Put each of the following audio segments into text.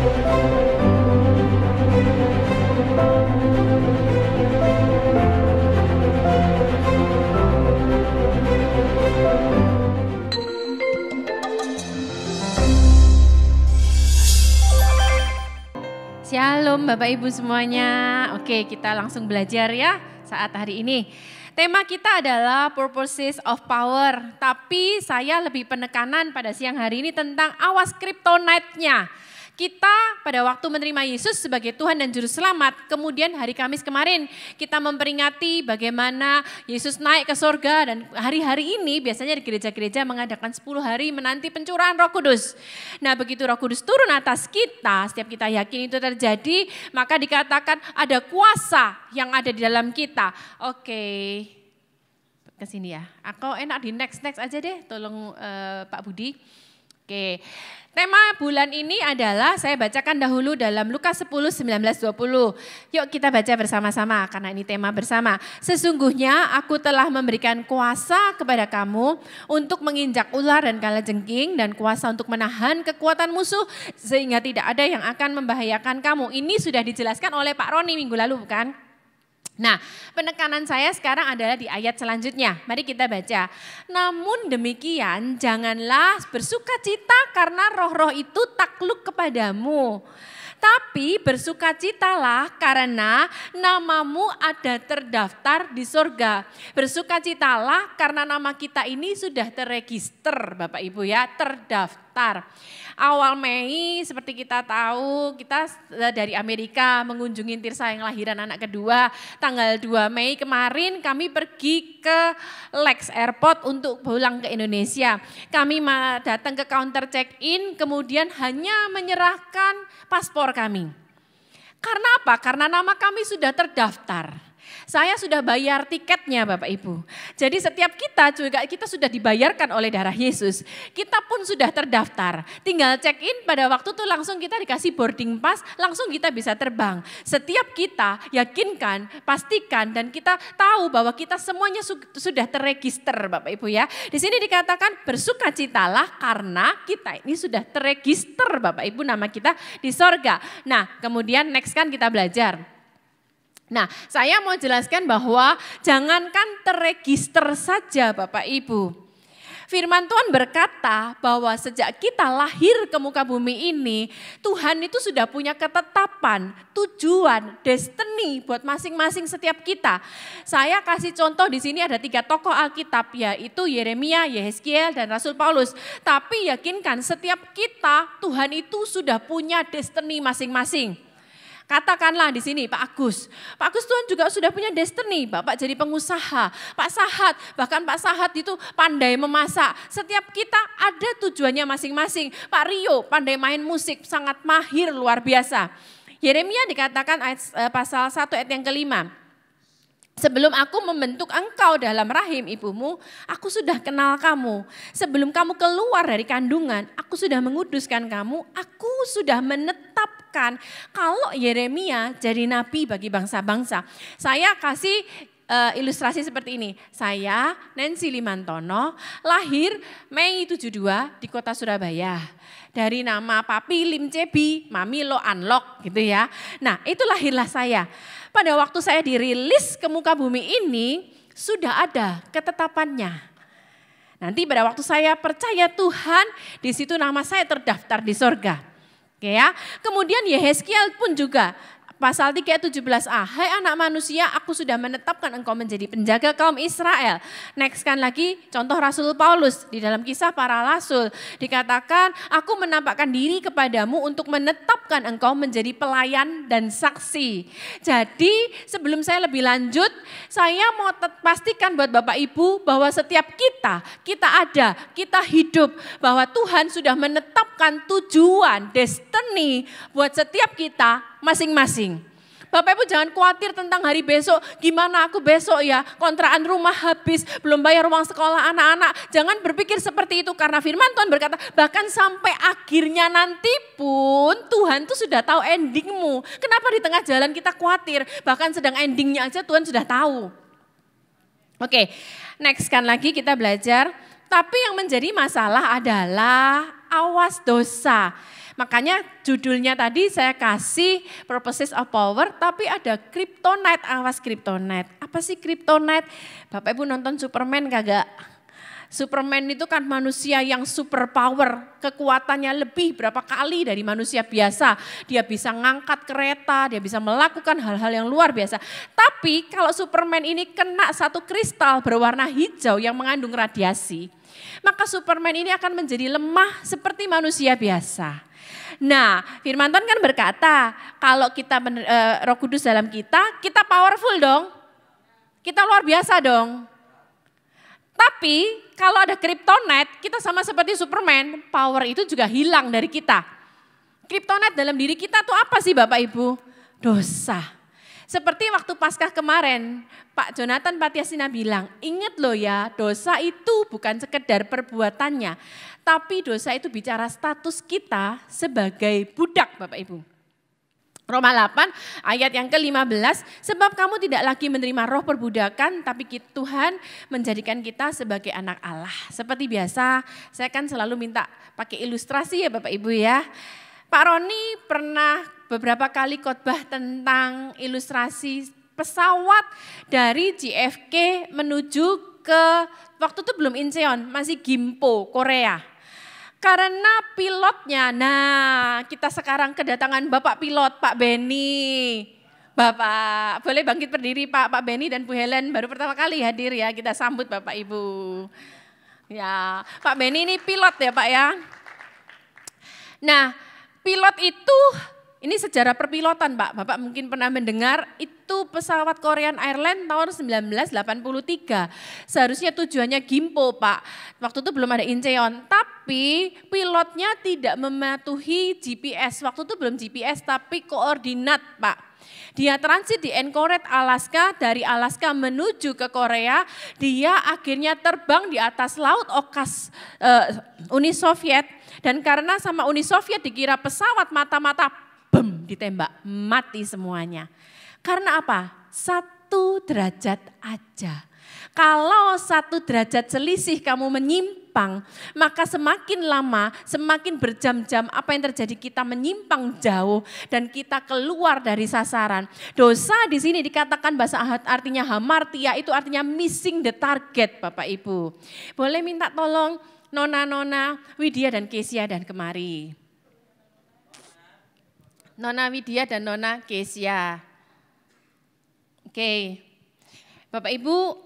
Shalom Bapak Ibu semuanya. Oke, kita langsung belajar ya saat hari ini. Tema kita adalah Purposes of Power. Tapi saya lebih penekanan pada siang hari ini tentang awas kryptonite-nya. Kita pada waktu menerima Yesus sebagai Tuhan dan Juru Selamat, kemudian hari Kamis kemarin kita memperingati bagaimana Yesus naik ke sorga, dan hari-hari ini biasanya di gereja-gereja mengadakan 10 hari menanti pencurahan Roh Kudus. Nah, begitu Roh Kudus turun atas kita, setiap kita yakin itu terjadi, maka dikatakan ada kuasa yang ada di dalam kita. Oke, ke sini ya. Aku enak di next aja deh, tolong Pak Budi. Oke. Tema bulan ini adalah saya bacakan dahulu dalam Lukas 10, 19, 20. Yuk kita baca bersama-sama karena ini tema bersama. Sesungguhnya aku telah memberikan kuasa kepada kamu untuk menginjak ular dan kalajengking dan kuasa untuk menahan kekuatan musuh sehingga tidak ada yang akan membahayakan kamu. Ini sudah dijelaskan oleh Pak Roni minggu lalu bukan? Nah, penekanan saya sekarang adalah di ayat selanjutnya. Mari kita baca. Namun demikian janganlah bersukacita karena roh-roh itu takluk kepadamu. Tapi bersukacitalah karena namamu ada terdaftar di sorga. Bersukacitalah karena nama kita ini sudah terregister Bapak Ibu ya, terdaftar. Awal Mei seperti kita tahu kita dari Amerika mengunjungi Tirsa yang lahiran anak kedua. Tanggal 2 Mei kemarin kami pergi ke Lex Airport untuk pulang ke Indonesia. Kami datang ke counter check-in kemudian hanya menyerahkan paspor kami. Karena apa? Karena nama kami sudah terdaftar. Saya sudah bayar tiketnya Bapak Ibu. Jadi setiap kita sudah dibayarkan oleh darah Yesus. Kita pun sudah terdaftar. Tinggal check in pada waktu itu langsung kita dikasih boarding pass, langsung kita bisa terbang. Setiap kita yakinkan, pastikan dan kita tahu bahwa kita semuanya sudah terregister Bapak Ibu ya. Di sini dikatakan bersukacitalah karena kita ini sudah terregister Bapak Ibu, nama kita di sorga. Nah kemudian next kan kita belajar. Nah, saya mau jelaskan bahwa jangankan terregister saja Bapak Ibu. Firman Tuhan berkata bahwa sejak kita lahir ke muka bumi ini, Tuhan itu sudah punya ketetapan, tujuan, destiny buat masing-masing setiap kita. Saya kasih contoh di sini ada 3 tokoh Alkitab, yaitu Yeremia, Yehezkiel, dan Rasul Paulus. Tapi yakinkan setiap kita, Tuhan itu sudah punya destiny masing-masing. Katakanlah di sini Pak Agus. Pak Agus Tuhan juga sudah punya destiny. Bapak jadi pengusaha. Pak Sahat, bahkan Pak Sahat itu pandai memasak. Setiap kita ada tujuannya masing-masing. Pak Rio pandai main musik, sangat mahir luar biasa. Yeremia dikatakan pasal 1 ayat yang kelima. Sebelum aku membentuk engkau dalam rahim ibumu, aku sudah kenal kamu. Sebelum kamu keluar dari kandungan, aku sudah menguduskan kamu. Aku sudah menetapkan kalau Yeremia jadi nabi bagi bangsa-bangsa. Saya kasih ilustrasi seperti ini. Saya Nancy Limantono, lahir Mei 72 di kota Surabaya. Dari nama Papi Lim Cebi, Mami Lo Unlock gitu ya. Nah itu lahirlah saya. Pada waktu saya dirilis ke muka bumi ini, sudah ada ketetapannya. Nanti pada waktu saya percaya Tuhan, di situ nama saya terdaftar di sorga. Oke ya. Kemudian Yehezkiel pun juga, pasal 3 ayat 17a, hai anak manusia, aku sudah menetapkan engkau menjadi penjaga kaum Israel. Next kan lagi contoh Rasul Paulus di dalam Kisah Para Rasul. Dikatakan, aku menampakkan diri kepadamu untuk menetapkan engkau menjadi pelayan dan saksi. Jadi sebelum saya lebih lanjut, saya mau pastikan buat Bapak Ibu bahwa setiap kita ada, kita hidup. Bahwa Tuhan sudah menetapkan tujuan, destiny buat setiap kita masing-masing. Bapak Ibu jangan khawatir tentang hari besok, gimana aku besok ya, kontrakan rumah habis, belum bayar uang sekolah anak-anak. Jangan berpikir seperti itu karena firman Tuhan berkata, bahkan sampai akhirnya nanti pun Tuhan tuh sudah tahu endingmu. Kenapa di tengah jalan kita khawatir, bahkan sedang endingnya aja Tuhan sudah tahu. Oke, next kan lagi kita belajar, tapi yang menjadi masalah adalah awas dosa. Makanya judulnya tadi saya kasih Purposes of Power, tapi ada kryptonite, awas kryptonite. Apa sih kryptonite? Bapak Ibu nonton Superman kagak? Superman itu kan manusia yang super power, kekuatannya lebih berapa kali dari manusia biasa. Dia bisa ngangkat kereta, dia bisa melakukan hal-hal yang luar biasa. Tapi kalau Superman ini kena satu kristal berwarna hijau yang mengandung radiasi, maka Superman ini akan menjadi lemah seperti manusia biasa. Nah, firman Tuhan kan berkata, kalau kita Roh Kudus dalam kita powerful dong. Kita luar biasa dong. Tapi kalau ada kryptonite, kita sama seperti Superman, power itu juga hilang dari kita. Kryptonite dalam diri kita tuh apa sih Bapak Ibu? Dosa. Seperti waktu Paskah kemarin, Pak Jonathan Patiasina bilang, ingat loh ya, dosa itu bukan sekedar perbuatannya, tapi dosa itu bicara status kita sebagai budak Bapak Ibu. Roma 8 ayat yang ke-15, sebab kamu tidak lagi menerima roh perbudakan, tapi Tuhan menjadikan kita sebagai anak Allah. Seperti biasa, saya kan selalu minta pakai ilustrasi ya Bapak Ibu ya. Pak Roni pernah beberapa kali khotbah tentang ilustrasi pesawat dari JFK menuju ke, waktu itu belum Incheon, masih Gimpo, Korea. Karena pilotnya, nah kita sekarang kedatangan Bapak pilot, Pak Benny. Bapak, boleh bangkit berdiri Pak Benny dan Bu Helen, baru pertama kali hadir ya, kita sambut Bapak Ibu. Ya, Pak Benny ini pilot ya Pak ya. Nah, pilot itu, ini sejarah perpilotan Pak, Bapak mungkin pernah mendengar, itu pesawat Korean Airlines tahun 1983. Seharusnya tujuannya Gimpo Pak, waktu itu belum ada Incheon. Tapi pilotnya tidak mematuhi GPS, waktu itu belum GPS tapi koordinat Pak. Dia transit di Anchorage, Alaska, dari Alaska menuju ke Korea, dia akhirnya terbang di atas laut okas Uni Soviet. Dan karena sama Uni Soviet dikira pesawat mata-mata, bem, ditembak, mati semuanya. Karena apa? 1 derajat aja. Kalau 1 derajat selisih kamu menyimpang, maka semakin lama, semakin berjam-jam apa yang terjadi, kita menyimpang jauh dan kita keluar dari sasaran. Dosa di sini dikatakan bahasa artinya hamartia, itu artinya missing the target Bapak Ibu. Boleh minta tolong Nona Widya dan Kesia dan kemari. Nona Widya dan Nona Kesia. Oke, Bapak Ibu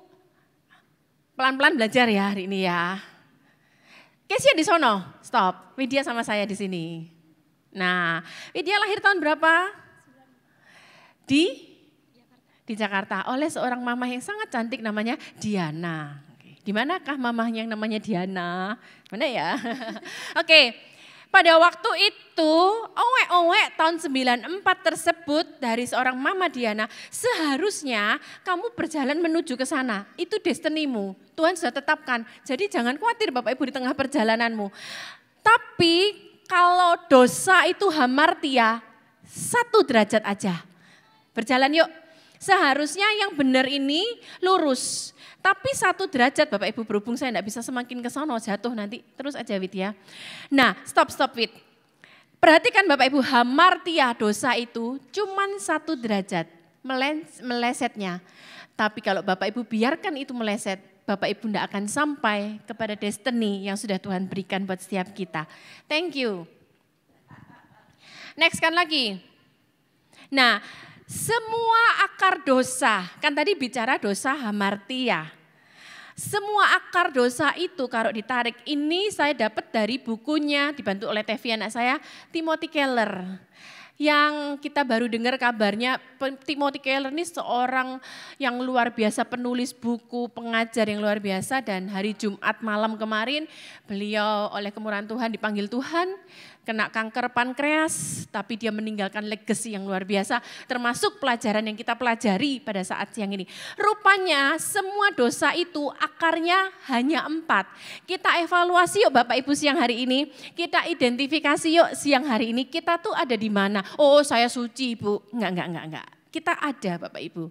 pelan-pelan belajar ya hari ini ya. Kesia di sono, stop. Widya sama saya di sini. Nah, Widya lahir tahun berapa? Di Jakarta. Oleh seorang mama yang sangat cantik namanya Diana. Di manakah mamahnya yang namanya Diana? Mana ya? Oke. Pada waktu itu, tahun 94 tersebut dari seorang Mama Diana, seharusnya kamu berjalan menuju ke sana. Itu destinimu, Tuhan sudah tetapkan. Jadi jangan khawatir Bapak Ibu di tengah perjalananmu. Tapi kalau dosa itu hamartia, 1 derajat aja. Berjalan yuk. Seharusnya yang benar ini lurus. Tapi 1 derajat Bapak Ibu, berhubung saya enggak bisa semakin ke sono, jatuh nanti. Terus aja Wid ya. Nah, stop Wid. Perhatikan Bapak Ibu, hamartia dosa itu cuman 1 derajat melesetnya. Tapi kalau Bapak Ibu biarkan itu meleset, Bapak Ibu enggak akan sampai kepada destiny yang sudah Tuhan berikan buat setiap kita. Thank you. Next kan lagi. Nah, semua akar dosa, kan tadi bicara dosa hamartia. Semua akar dosa itu kalau ditarik, ini saya dapat dari bukunya, dibantu oleh Tevi anak saya, Timothy Keller. Yang kita baru dengar kabarnya, Timothy Keller ini seorang yang luar biasa, penulis buku, pengajar yang luar biasa. Dan hari Jumat malam kemarin, beliau oleh kemurahan Tuhan dipanggil Tuhan, kena kanker pankreas, tapi dia meninggalkan legacy yang luar biasa, termasuk pelajaran yang kita pelajari pada saat siang ini. Rupanya semua dosa itu akarnya hanya 4. Kita evaluasi yuk Bapak Ibu siang hari ini, kita identifikasi yuk siang hari ini, kita tuh ada di mana. Oh saya suci Bu, enggak. Kita ada Bapak Ibu.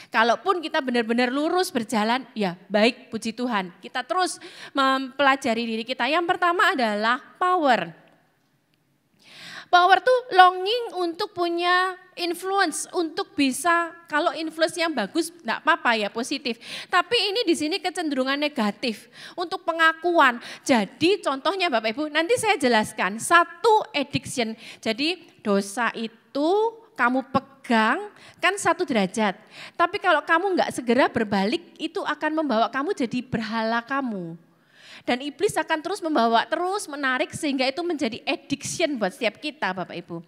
Kalaupun kita benar-benar lurus berjalan, ya baik puji Tuhan. Kita terus mempelajari diri kita. Yang pertama adalah power. longing untuk punya influence, untuk bisa, kalau influence yang bagus enggak apa-apa ya, positif. Tapi ini di sini kecenderungan negatif untuk pengakuan. Jadi contohnya Bapak Ibu, nanti saya jelaskan. Satu addiction, jadi dosa itu kamu pegang kan 1 derajat. Tapi kalau kamu enggak segera berbalik, itu akan membawa kamu jadi berhala kamu. Dan iblis akan terus membawa, terus menarik sehingga itu menjadi addiction buat setiap kita Bapak Ibu.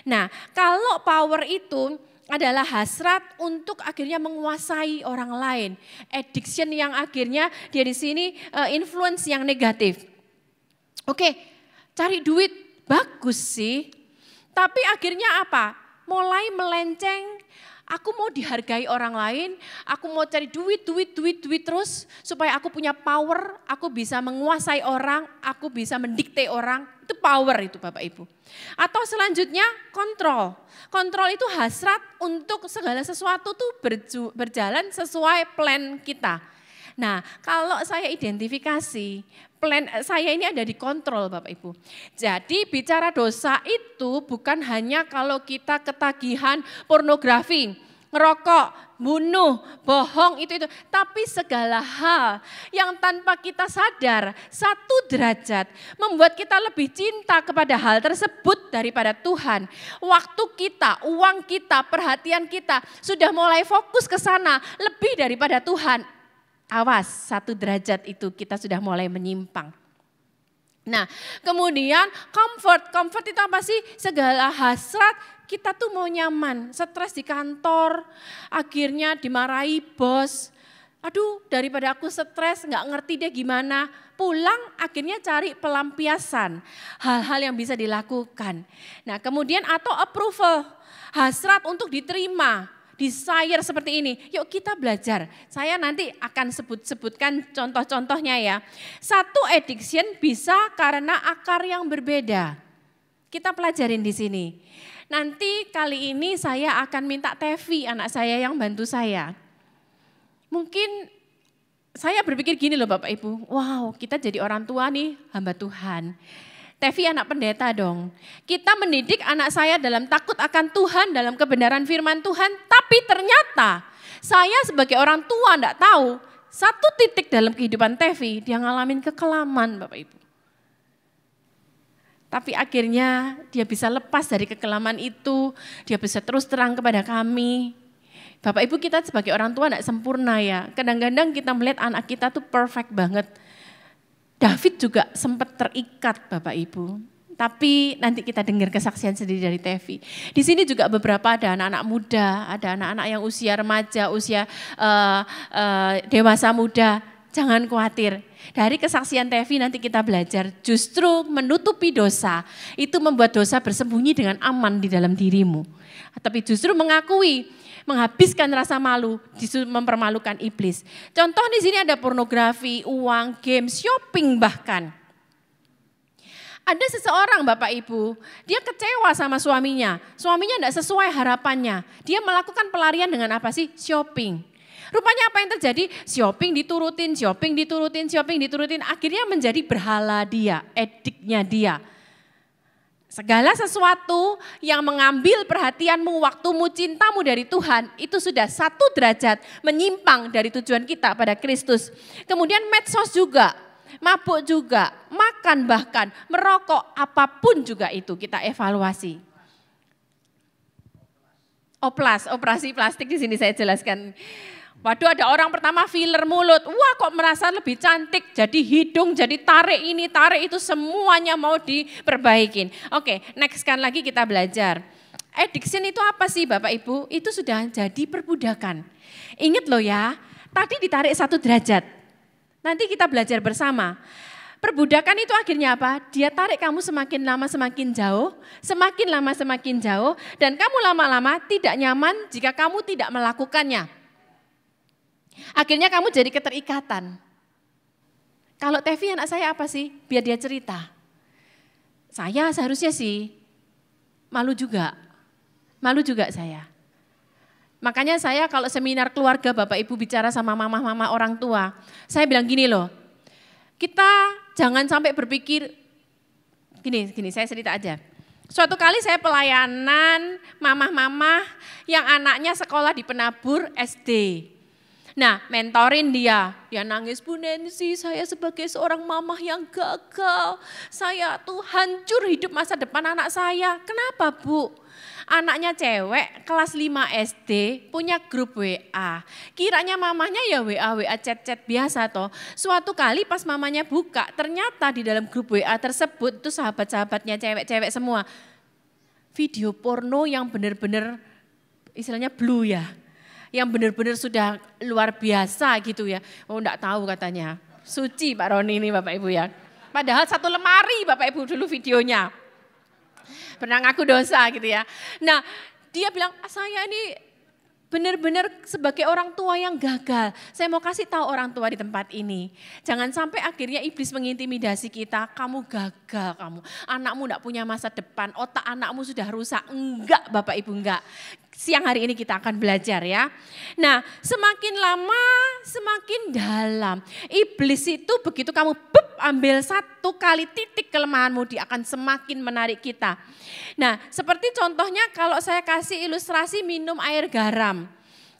Nah kalau power itu adalah hasrat untuk akhirnya menguasai orang lain. Addiction yang akhirnya dia di sini influence yang negatif. Oke, cari duit bagus sih. Tapi akhirnya apa? Mulai melenceng. Aku mau dihargai orang lain, aku mau cari duit terus supaya aku punya power, aku bisa menguasai orang, aku bisa mendikte orang, itu power itu Bapak Ibu. Atau selanjutnya kontrol. Kontrol itu hasrat untuk segala sesuatu tuh berjalan sesuai plan kita. Nah kalau saya identifikasi, plan saya ini ada di kontrol Bapak Ibu. Jadi bicara dosa itu bukan hanya kalau kita ketagihan pornografi, ngerokok, bunuh, bohong itu. Tapi segala hal yang tanpa kita sadar 1 derajat membuat kita lebih cinta kepada hal tersebut daripada Tuhan. Waktu kita, uang kita, perhatian kita sudah mulai fokus ke sana lebih daripada Tuhan. Awas 1 derajat itu kita sudah mulai menyimpang. Nah kemudian comfort itu apa sih? Segala hasrat kita tuh mau nyaman, stres di kantor, akhirnya dimarahi bos. Aduh daripada aku stres gak ngerti deh gimana, pulang akhirnya cari pelampiasan, hal-hal yang bisa dilakukan. Nah kemudian atau approval, hasrat untuk diterima. Desire seperti ini, yuk kita belajar. Saya nanti akan sebutkan contoh-contohnya ya. Satu addiction bisa karena akar yang berbeda. Kita pelajarin di sini. Nanti kali ini saya akan minta Tevi, anak saya yang bantu saya. Mungkin saya berpikir gini loh Bapak Ibu, wow kita jadi orang tua nih, hamba Tuhan. Tevi anak pendeta dong. Kita mendidik anak saya dalam takut akan Tuhan, dalam kebenaran firman Tuhan. Tapi ternyata saya sebagai orang tua enggak tahu. 1 titik dalam kehidupan Tevi, dia ngalamin kekelaman Bapak Ibu. Tapi akhirnya dia bisa lepas dari kekelaman itu. Dia bisa terus terang kepada kami. Bapak Ibu kita sebagai orang tua enggak sempurna ya. Kadang-kadang kita melihat anak kita tuh perfect banget. David juga sempat terikat Bapak Ibu, tapi nanti kita dengar kesaksian sendiri dari Tevi. Di sini juga beberapa ada anak-anak muda, ada anak-anak yang usia remaja, usia dewasa muda. Jangan khawatir, dari kesaksian Tevi nanti kita belajar justru menutupi dosa, itu membuat dosa bersembunyi dengan aman di dalam dirimu. Tapi justru mengakui, menghabiskan rasa malu, justru mempermalukan iblis. Contoh di sini ada pornografi, uang, game, shopping bahkan. Ada seseorang Bapak Ibu, dia kecewa sama suaminya tidak sesuai harapannya. Dia melakukan pelarian dengan apa sih? Shopping. Rupanya apa yang terjadi? Shopping diturutin, akhirnya menjadi berhala dia, adiknya dia. Segala sesuatu yang mengambil perhatianmu, waktumu, cintamu dari Tuhan, itu sudah 1 derajat menyimpang dari tujuan kita pada Kristus. Kemudian medsos juga, mabuk juga, makan bahkan, merokok, apapun juga itu kita evaluasi. Oplas, operasi plastik di sini saya jelaskan. Waduh ada orang pertama filler mulut, wah kok merasa lebih cantik, jadi hidung, jadi tarik ini, tarik itu, semuanya mau diperbaikin. Oke, next kan lagi kita belajar. Addiction itu apa sih Bapak Ibu? Itu sudah jadi perbudakan. Ingat loh ya, tadi ditarik 1 derajat. Nanti kita belajar bersama. Perbudakan itu akhirnya apa? Dia tarik kamu semakin lama semakin jauh, semakin lama semakin jauh, dan kamu lama-lama tidak nyaman jika kamu tidak melakukannya. Akhirnya kamu jadi keterikatan. Kalau Tevi anak saya apa sih? Biar dia cerita. Saya seharusnya sih malu juga saya. Makanya saya kalau seminar keluarga Bapak Ibu bicara sama mama-mama orang tua, saya bilang gini loh, kita jangan sampai berpikir, gini saya cerita aja. Suatu kali saya pelayanan mamah-mamah yang anaknya sekolah di Penabur SD. Nah, mentorin dia nangis, Bu Nancy, saya sebagai seorang mamah yang gagal, saya tuh hancur hidup masa depan anak saya. Kenapa, Bu? Anaknya cewek kelas 5 SD punya grup WA. Kiranya mamahnya ya WA chat-chat biasa toh. Suatu kali pas mamanya buka, ternyata di dalam grup WA tersebut itu sahabat-sahabatnya cewek-cewek semua. Video porno yang benar-benar istilahnya blue ya. Yang benar-benar sudah luar biasa gitu ya. Oh enggak tahu katanya. Suci Pak Roni ini Bapak Ibu ya. Padahal satu lemari Bapak Ibu dulu videonya. Pernah ngaku dosa gitu ya. Nah dia bilang saya ini benar-benar sebagai orang tua yang gagal. Saya mau kasih tahu orang tua di tempat ini. Jangan sampai akhirnya iblis mengintimidasi kita. Kamu gagal kamu. Anakmu enggak punya masa depan. Otak anakmu sudah rusak. Enggak Bapak Ibu enggak. Siang hari ini kita akan belajar ya. Nah semakin lama semakin dalam. Iblis itu begitu kamu ambil satu kali titik kelemahanmu dia akan semakin menarik kita. Nah seperti contohnya kalau saya kasih ilustrasi minum air garam.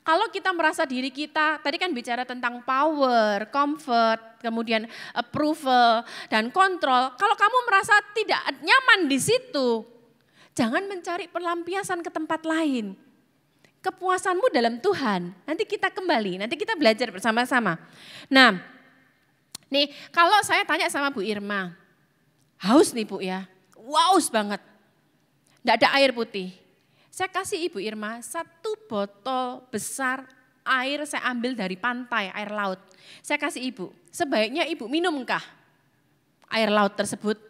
Kalau kita merasa diri kita, tadi kan bicara tentang power, comfort, kemudian approval dan kontrol. Kalau kamu merasa tidak nyaman di situ, jangan mencari pelampiasan ke tempat lain. Kepuasanmu dalam Tuhan, nanti kita kembali, nanti kita belajar bersama-sama. Nah, nih kalau saya tanya sama Bu Irma, haus nih Bu ya, haus banget, enggak ada air putih. Saya kasih Ibu Irma satu botol besar air saya ambil dari pantai, air laut. Saya kasih Ibu, sebaiknya Ibu minumkah air laut tersebut?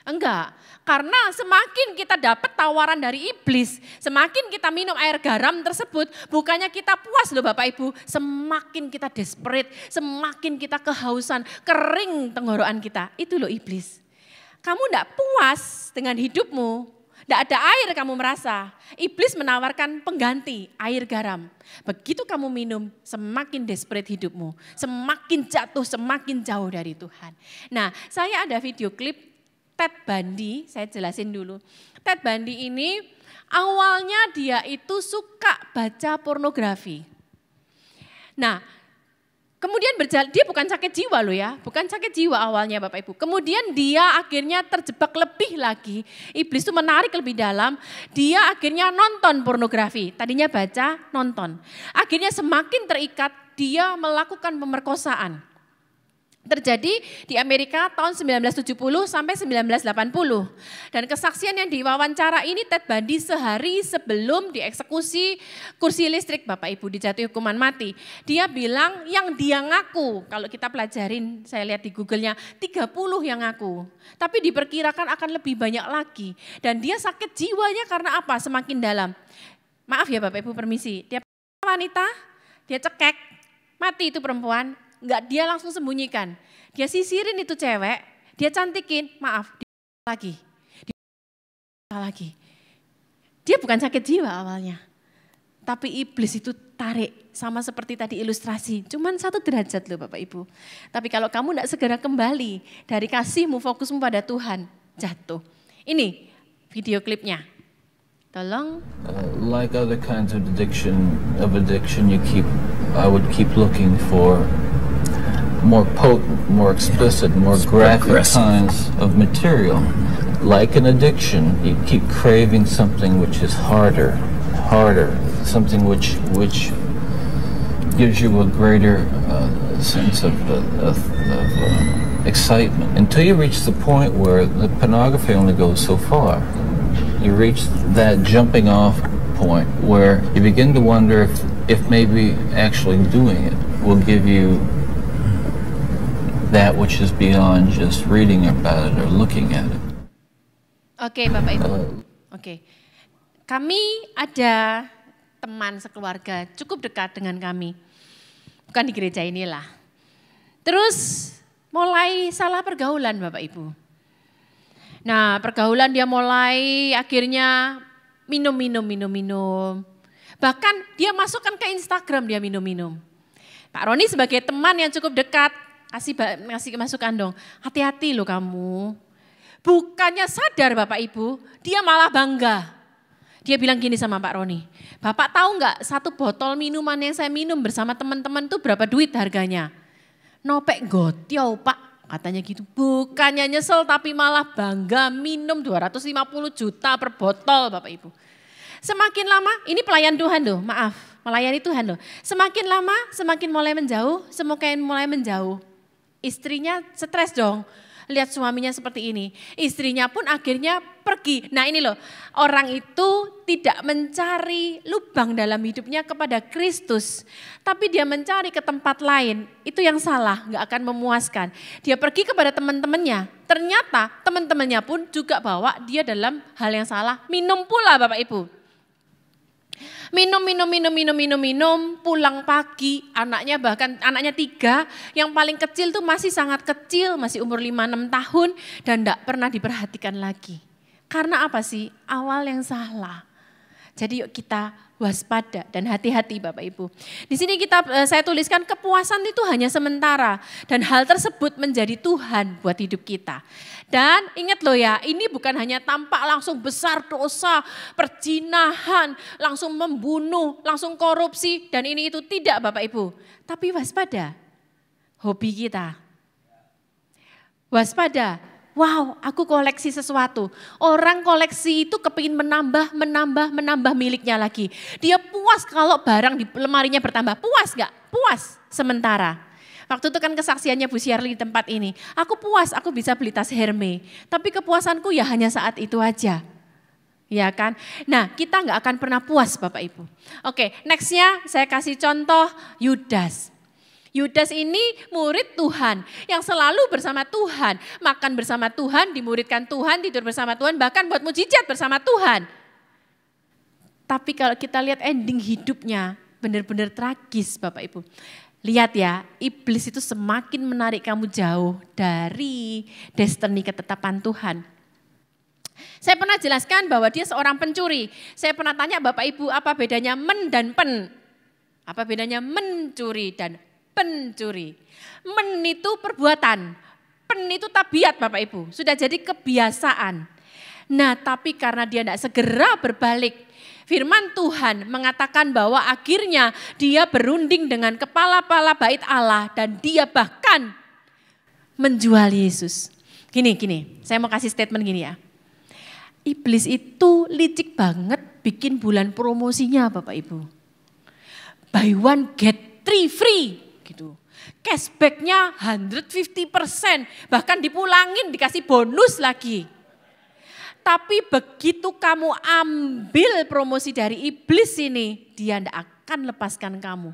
Enggak, karena semakin kita dapat tawaran dari iblis, semakin kita minum air garam tersebut, bukannya kita puas loh Bapak Ibu, semakin kita desperate, semakin kita kehausan, kering tenggorokan kita, itu loh iblis. Kamu enggak puas dengan hidupmu, enggak ada air kamu merasa, iblis menawarkan pengganti air garam. Begitu kamu minum, semakin desperate hidupmu, semakin jatuh, semakin jauh dari Tuhan. Nah saya ada video klip Ted Bundy, saya jelasin dulu. Ted Bundy ini awalnya dia itu suka baca pornografi. Nah, kemudian dia bukan sakit jiwa loh ya, bukan sakit jiwa awalnya Bapak Ibu. Kemudian dia akhirnya terjebak lebih lagi, iblis itu menarik lebih dalam, dia akhirnya nonton pornografi. Tadinya baca, nonton. Akhirnya semakin terikat, dia melakukan pemerkosaan. Terjadi di Amerika tahun 1970 sampai 1980. Dan kesaksian yang diwawancara ini Ted Bundy sehari sebelum dieksekusi kursi listrik Bapak Ibu, dijatuhi hukuman mati. Dia bilang yang dia ngaku, kalau kita pelajarin saya lihat di Google-nya 30 yang ngaku. Tapi diperkirakan akan lebih banyak lagi. Dan dia sakit jiwanya karena apa? Semakin dalam. Maaf ya Bapak Ibu permisi, dia wanita, dia cekek, mati itu perempuan. Enggak, dia langsung sembunyikan. Dia sisirin itu cewek, dia cantikin, maaf, lagi. Dia bukan sakit jiwa awalnya. Tapi iblis itu tarik, sama seperti tadi ilustrasi. Cuman 1 derajat loh Bapak Ibu. Tapi kalau kamu enggak segera kembali dari kasihmu, fokusmu pada Tuhan, jatuh. Ini video klipnya. Tolong. Like other kinds of addiction, I would keep looking for more potent, more explicit, more graphic kinds of material. Like an addiction, you keep craving something which is harder, something which gives you a greater sense of excitement. Until you reach the point where the pornography only goes so far. You reach that jumping off point where you begin to wonder if maybe actually doing it will give you that which is beyond just reading about it or looking at it. Oke, Bapak Ibu. Oke. Kami ada teman sekeluarga cukup dekat dengan kami. Bukan di gereja inilah. Terus mulai salah pergaulan Bapak Ibu. Nah, pergaulan dia mulai akhirnya minum. Bahkan dia masukkan ke Instagram dia minum. Pak Roni sebagai teman yang cukup dekat, kasih masukan dong, hati-hati loh kamu. bukannya sadar Bapak Ibu, dia malah bangga. Dia bilang gini sama Pak Roni, Bapak tahu nggak satu botol minuman yang saya minum bersama teman-teman tuh berapa duit harganya? Nopek gotyo Pak, katanya gitu. Bukannya nyesel tapi malah bangga minum 250 juta per botol Bapak Ibu. Semakin lama, ini pelayan Tuhan loh, maaf, melayani Tuhan loh. Semakin lama, semakin mulai menjauh, semakin mulai menjauh. Istrinya stres dong, lihat suaminya seperti ini. Istrinya pun akhirnya pergi. Nah ini loh, orang itu tidak mencari lubang dalam hidupnya kepada Kristus. Tapi dia mencari ke tempat lain, itu yang salah, gak akan memuaskan. Dia pergi kepada teman-temannya, ternyata teman-temannya pun juga bawa dia dalam hal yang salah. Minum pula Bapak Ibu. Minum, pulang pagi, anaknya 3, yang paling kecil tuh masih sangat kecil, masih umur 5-6 tahun dan enggak pernah diperhatikan lagi. Karena apa sih? Awal yang salah. Jadi yuk kita waspada dan hati-hati Bapak Ibu. Di sini saya tuliskan kepuasan itu hanya sementara dan hal tersebut menjadi Tuhan buat hidup kita. Dan ingat loh ya, ini bukan hanya tampak langsung besar dosa, perzinahan, langsung membunuh, langsung korupsi dan ini itu tidak Bapak Ibu. Tapi waspada, hobi kita. Waspada, wow aku koleksi sesuatu. Orang koleksi itu kepingin menambah miliknya lagi. Dia puas kalau barang di lemarinya bertambah, puas gak? Puas sementara. Waktu itu kan kesaksiannya Bu Shirley di tempat ini. Aku puas, aku bisa beli tas Hermes. Tapi kepuasanku ya hanya saat itu aja. Ya kan? Nah kita gak akan pernah puas Bapak Ibu. Oke, nextnya saya kasih contoh Yudas. Yudas ini murid Tuhan yang selalu bersama Tuhan. Makan bersama Tuhan, dimuridkan Tuhan, tidur bersama Tuhan, bahkan buat mujizat bersama Tuhan. Tapi kalau kita lihat ending hidupnya benar-benar tragis Bapak Ibu. Lihat ya, iblis itu semakin menarik kamu jauh dari destiny ketetapan Tuhan. Saya pernah jelaskan bahwa dia seorang pencuri. Saya pernah tanya Bapak Ibu apa bedanya men dan pen? Apa bedanya mencuri dan pencuri? Men itu perbuatan, pen itu tabiat Bapak Ibu. Sudah jadi kebiasaan. Nah tapi karena dia tidak segera berbalik, firman Tuhan mengatakan bahwa akhirnya dia berunding dengan kepala-kepala bait Allah dan dia bahkan menjual Yesus. Gini, saya mau kasih statement gini ya. Iblis itu licik banget bikin bulan promosinya Bapak Ibu. Buy one get 3 free gitu. Cashbacknya 150%, bahkan dipulangin dikasih bonus lagi. Tapi begitu kamu ambil promosi dari iblis ini, dia tidak akan lepaskan kamu.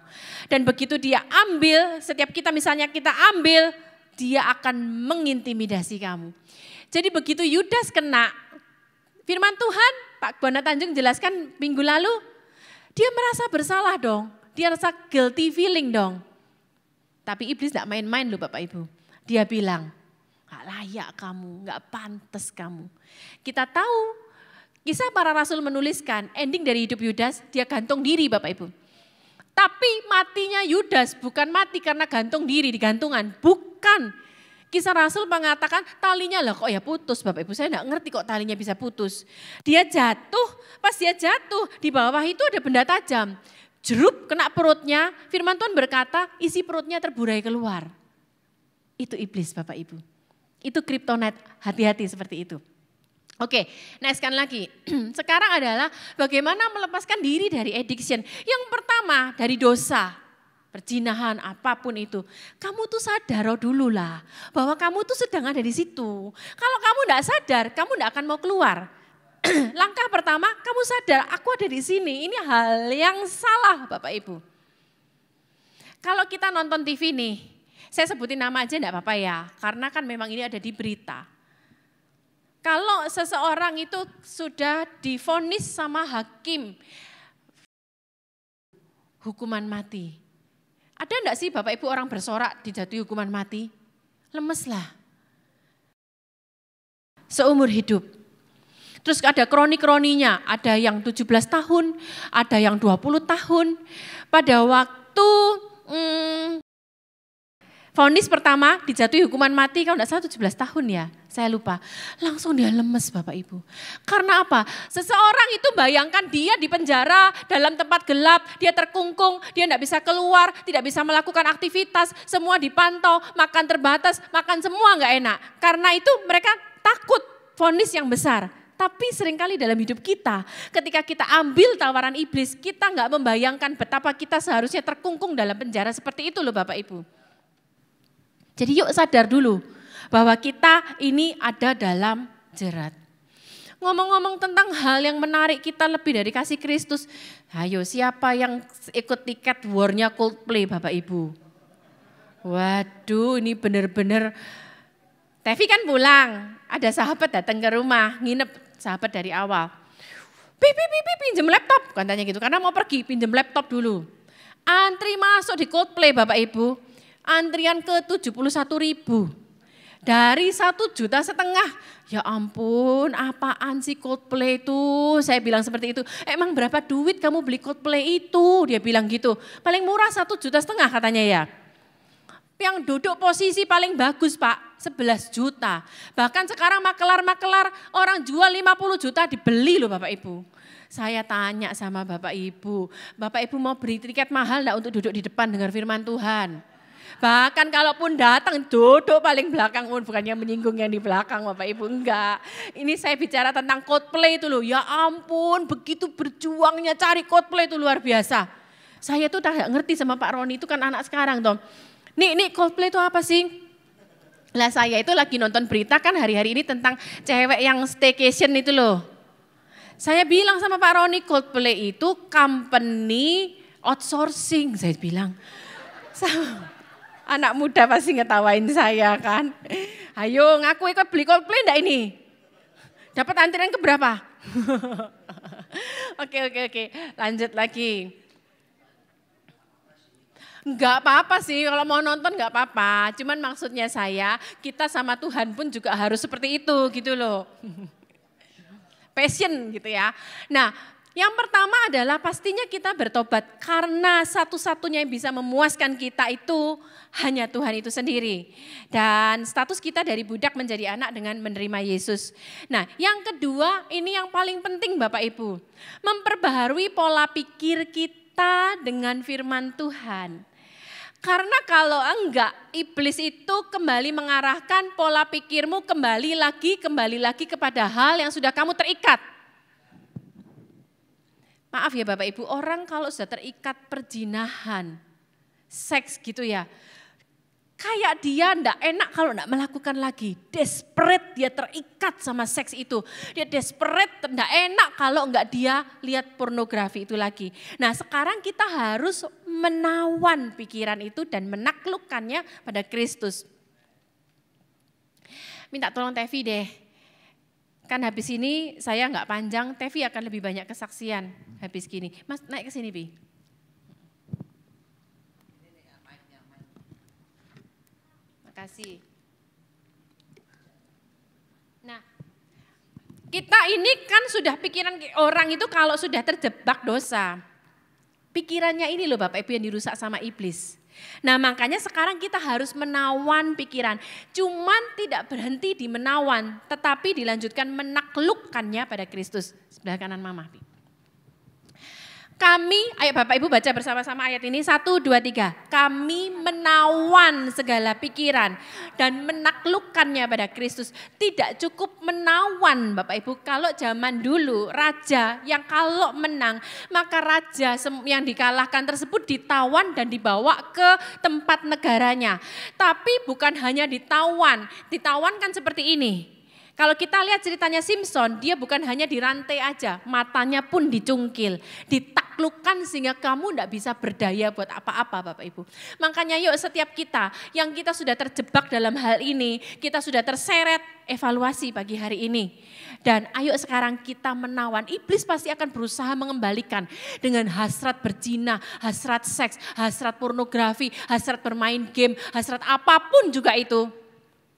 Dan begitu dia ambil, setiap misalnya kita ambil, dia akan mengintimidasi kamu. Jadi begitu Yudas kena, firman Tuhan, Pak Buana Tanjung jelaskan minggu lalu, dia merasa bersalah dong, dia rasa guilty feeling dong. Tapi iblis tidak main-main loh Bapak Ibu. Dia bilang, gak layak kamu, gak pantas kamu. Kita tahu, Kisah Para Rasul menuliskan ending dari hidup Yudas, dia gantung diri Bapak Ibu. Tapi matinya Yudas bukan mati karena gantung diri di gantungan, bukan. Kisah Rasul mengatakan talinya lah kok ya putus Bapak Ibu, saya gak ngerti kok talinya bisa putus. Dia jatuh, pas dia jatuh di bawah itu ada benda tajam. Jeruk kena perutnya, firman Tuhan berkata isi perutnya terburai keluar. Itu iblis Bapak Ibu. Itu kryptonite, hati-hati seperti itu. Oke, next lagi. Sekarang adalah bagaimana melepaskan diri dari addiction. Yang pertama dari dosa, perzinahan, apapun itu. Kamu tuh sadar dulu lah bahwa kamu tuh sedang ada di situ. Kalau kamu tidak sadar, kamu tidak akan mau keluar. Langkah pertama, kamu sadar aku ada di sini. Ini hal yang salah Bapak Ibu. Kalau kita nonton TV nih, saya sebutin nama aja enggak apa-apa ya, karena kan memang ini ada di berita. Kalau seseorang itu sudah divonis sama hakim hukuman mati. Ada enggak sih Bapak Ibu orang bersorak dijatuhi hukuman mati? Lemes lah. Seumur hidup. Terus ada kronik-kroninya, ada yang 17 tahun, ada yang 20 tahun. Pada waktu Vonis pertama dijatuhi hukuman mati, kalau tidak salah 17 tahun ya, saya lupa. Langsung dia lemes Bapak Ibu. Karena apa? Seseorang itu bayangkan dia di penjara dalam tempat gelap, dia terkungkung, dia tidak bisa keluar, tidak bisa melakukan aktivitas, semua dipantau, makan terbatas, makan semua nggak enak. Karena itu mereka takut vonis yang besar. Tapi seringkali dalam hidup kita, ketika kita ambil tawaran iblis, kita nggak membayangkan betapa kita seharusnya terkungkung dalam penjara seperti itu loh Bapak Ibu. Jadi yuk sadar dulu bahwa kita ini ada dalam jerat. Ngomong-ngomong tentang hal yang menarik kita lebih dari kasih Kristus. Ayo siapa yang ikut tiket war-nya Coldplay Bapak Ibu? Waduh ini benar-benar. Tevi kan pulang, ada sahabat datang ke rumah, nginep sahabat dari awal. Pinjem laptop, katanya gitu, karena mau pergi pinjem laptop dulu. Antri masuk di Coldplay Bapak Ibu. Antrian ke 71.000 dari 1,5 juta. Ya ampun, apaan sih Coldplay itu? Saya bilang seperti itu. Emang berapa duit kamu beli Coldplay itu? Dia bilang gitu. Paling murah 1,5 juta katanya ya. Yang duduk posisi paling bagus Pak, 11 juta. Bahkan sekarang makelar-makelar orang jual 50 juta dibeli loh Bapak Ibu. Saya tanya sama Bapak Ibu mau beli tiket mahal enggak untuk duduk di depan dengar firman Tuhan? Bahkan kalaupun datang duduk paling belakang, bukannya menyinggung yang di belakang Bapak Ibu, enggak. Ini saya bicara tentang Coldplay itu loh, ya ampun begitu berjuangnya cari Coldplay itu luar biasa. Saya tuh tak ngerti sama Pak Roni, itu kan anak sekarang Tom. Nih Coldplay itu apa sih? Lah saya itu lagi nonton berita kan hari-hari ini tentang cewek yang staycation itu loh. Saya bilang sama Pak Roni, Coldplay itu company outsourcing, saya bilang. Anak muda pasti ngetawain saya kan. Ayo ngaku ikut beli Coldplay enggak ini? Dapat antrian ke berapa? Oke. Lanjut lagi. Enggak apa-apa sih, kalau mau nonton enggak apa-apa. Cuman maksudnya saya, kita sama Tuhan pun juga harus seperti itu gitu loh. Passion gitu ya. Nah, yang pertama adalah pastinya kita bertobat karena satu-satunya yang bisa memuaskan kita itu hanya Tuhan itu sendiri. Dan status kita dari budak menjadi anak dengan menerima Yesus. Nah yang kedua ini yang paling penting Bapak Ibu. Memperbaharui pola pikir kita dengan firman Tuhan. Karena kalau enggak, iblis itu kembali mengarahkan pola pikirmu kembali lagi kepada hal yang sudah kamu terikat. Maaf ya Bapak Ibu, orang kalau sudah terikat perzinahan, seks gitu ya, kayak dia enggak enak kalau enggak melakukan lagi. Desperate dia terikat sama seks itu. Dia desperate, enggak enak kalau enggak dia lihat pornografi itu lagi. Nah sekarang kita harus menawan pikiran itu dan menaklukkannya pada Kristus. Minta tolong Tevi deh. Kan habis ini saya enggak panjang, Tevi akan lebih banyak kesaksian habis gini. Mas naik ke sini Pi. Makasih. Nah, kita ini kan sudah pikiran orang itu kalau sudah terjebak dosa. Pikirannya ini loh Bapak Ibu yang dirusak sama iblis. Nah makanya sekarang kita harus menawan pikiran. Cuman tidak berhenti di menawan, tetapi dilanjutkan menaklukkannya pada Kristus. Sebelah kanan Mama. Kami, ayo Bapak Ibu baca bersama-sama ayat ini, 1, 2, 3. Kami menawan segala pikiran dan menaklukkannya pada Kristus. Tidak cukup menawan Bapak Ibu, kalau zaman dulu raja yang kalau menang, maka raja yang dikalahkan tersebut ditawan dan dibawa ke tempat negaranya. Tapi bukan hanya ditawan kan seperti ini. Kalau kita lihat ceritanya Simpson, dia bukan hanya dirantai aja, matanya pun dicungkil, ditaklukkan sehingga kamu tidak bisa berdaya buat apa-apa Bapak Ibu. Makanya yuk setiap kita yang kita sudah terjebak dalam hal ini, kita sudah terseret, evaluasi pagi hari ini. Dan ayo sekarang kita menawan, iblis pasti akan berusaha mengembalikan dengan hasrat berzina, hasrat seks, hasrat pornografi, hasrat bermain game, hasrat apapun juga itu.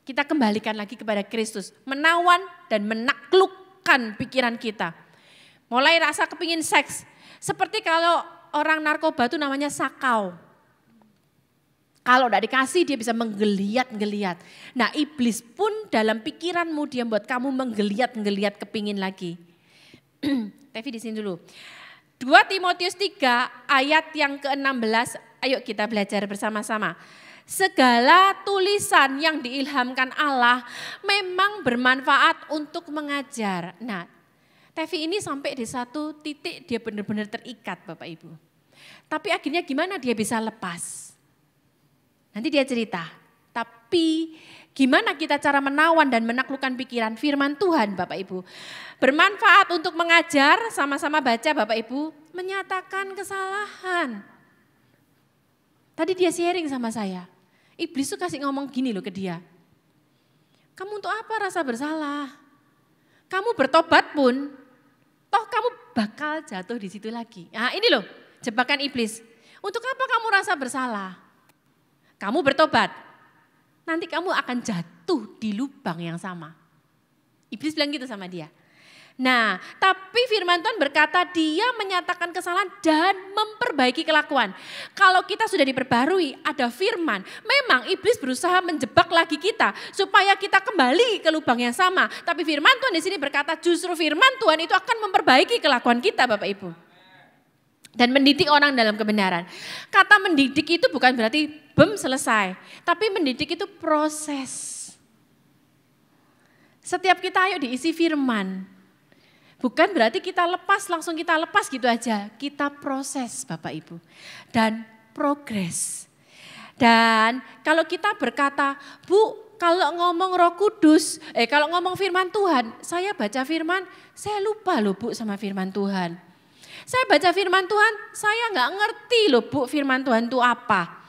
Kita kembalikan lagi kepada Kristus, menawan dan menaklukkan pikiran kita. Mulai rasa kepingin seks, seperti kalau orang narkoba itu namanya sakau. Kalau tidak dikasih dia bisa menggeliat-geliat. Nah iblis pun dalam pikiranmu dia buat kamu menggeliat-geliat kepingin lagi. Tevi di sini dulu. 2 Timotius 3 ayat yang ke-16, ayo kita belajar bersama-sama. Segala tulisan yang diilhamkan Allah memang bermanfaat untuk mengajar. Nah, Tevi ini sampai di satu titik dia benar-benar terikat Bapak Ibu. Tapi akhirnya gimana dia bisa lepas? Nanti dia cerita. Tapi gimana kita cara menawan dan menaklukkan pikiran firman Tuhan Bapak Ibu. Bermanfaat untuk mengajar, sama-sama baca Bapak Ibu. Menyatakan kesalahan. Tadi dia sharing sama saya. Iblis tuh kasih ngomong gini loh ke dia. Kamu untuk apa rasa bersalah? Kamu bertobat pun, toh kamu bakal jatuh di situ lagi. Nah ini loh jebakan iblis. Untuk apa kamu rasa bersalah? Kamu bertobat, nanti kamu akan jatuh di lubang yang sama. Iblis bilang gitu sama dia. Nah, tapi firman Tuhan berkata dia menyatakan kesalahan dan memperbaiki kelakuan. Kalau kita sudah diperbarui, ada firman, memang iblis berusaha menjebak lagi kita supaya kita kembali ke lubang yang sama. Tapi firman Tuhan di sini berkata justru firman Tuhan itu akan memperbaiki kelakuan kita Bapak Ibu. Dan mendidik orang dalam kebenaran. Kata mendidik itu bukan berarti selesai. Tapi mendidik itu proses. Setiap kita ayo diisi firman. Bukan berarti kita lepas, langsung kita lepas gitu aja. Kita proses Bapak Ibu. Dan progres. Dan kalau kita berkata, Bu kalau ngomong Roh Kudus, kalau ngomong firman Tuhan, saya baca firman, saya lupa loh Bu sama firman Tuhan. Saya baca firman Tuhan, saya nggak ngerti loh Bu firman Tuhan itu apa.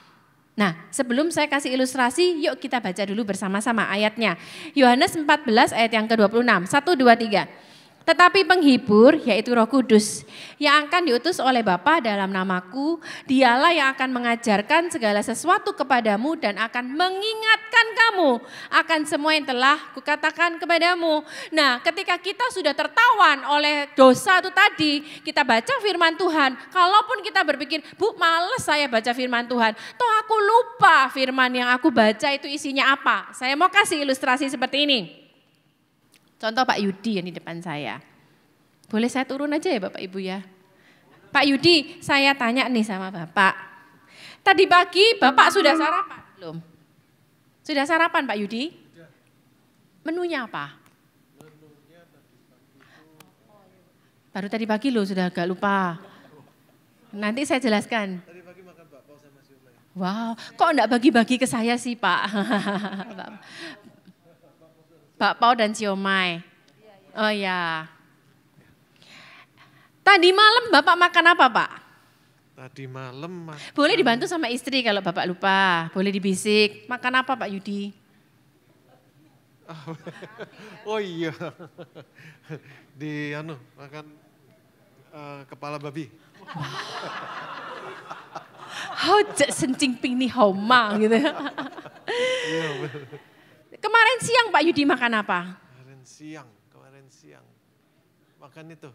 Nah sebelum saya kasih ilustrasi, yuk kita baca dulu bersama-sama ayatnya. Yohanes 14 ayat yang ke-26, 1, 2, 3. Tetapi penghibur yaitu Roh Kudus yang akan diutus oleh Bapa dalam namaku, dialah yang akan mengajarkan segala sesuatu kepadamu dan akan mengingatkan kamu akan semua yang telah kukatakan kepadamu. Nah ketika kita sudah tertawan oleh dosa itu tadi, kita baca firman Tuhan, kalaupun kita berpikir, Bu males saya baca firman Tuhan, toh aku lupa firman yang aku baca itu isinya apa. Saya mau kasih ilustrasi seperti ini. Contoh Pak Yudi yang di depan saya. Boleh saya turun aja ya Bapak Ibu ya. Pak Yudi, saya tanya nih sama Bapak. Tadi pagi Bapak sudah sarapan belum? Sudah sarapan Pak Yudi? Menunya apa? Baru tadi pagi loh, sudah agak lupa. Nanti saya jelaskan. Tadi pagi makan bakpao sama siomay. Wow, kok enggak bagi-bagi ke saya sih Pak? Bakpao dan siomay. Oh ya. Tadi malam Bapak makan apa Pak? Tadi malam makan. Boleh dibantu sama istri kalau Bapak lupa. Boleh dibisik. Makan apa Pak Yudi? Oh iya. Makan kepala babi. Hojek sencing ping nih homa gitu. Iya benar. Kemarin siang Pak Yudi makan apa? Kemarin siang. Makan itu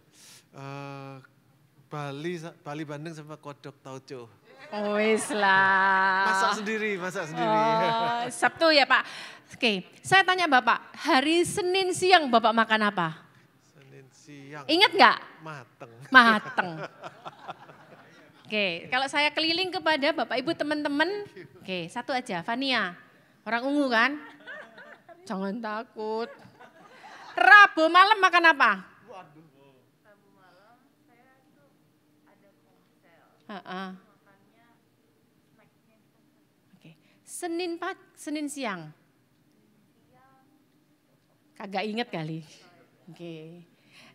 Bali Bandeng sama kodok tauco. Oh wis lah. Masak sendiri. Oh, Sabtu ya Pak. Oke, saya tanya Bapak, hari Senin siang Bapak makan apa? Senin siang. Ingat nggak? Mateng. Oke, kalau saya keliling kepada Bapak Ibu teman-teman, oke satu aja, Fania. Orang ungu kan? Jangan takut. Rabu malam makan apa? Rabu malam saya tuh ada komsel. Makannya snacknya. Oke. Senin siang. Kagak inget kali. Oke.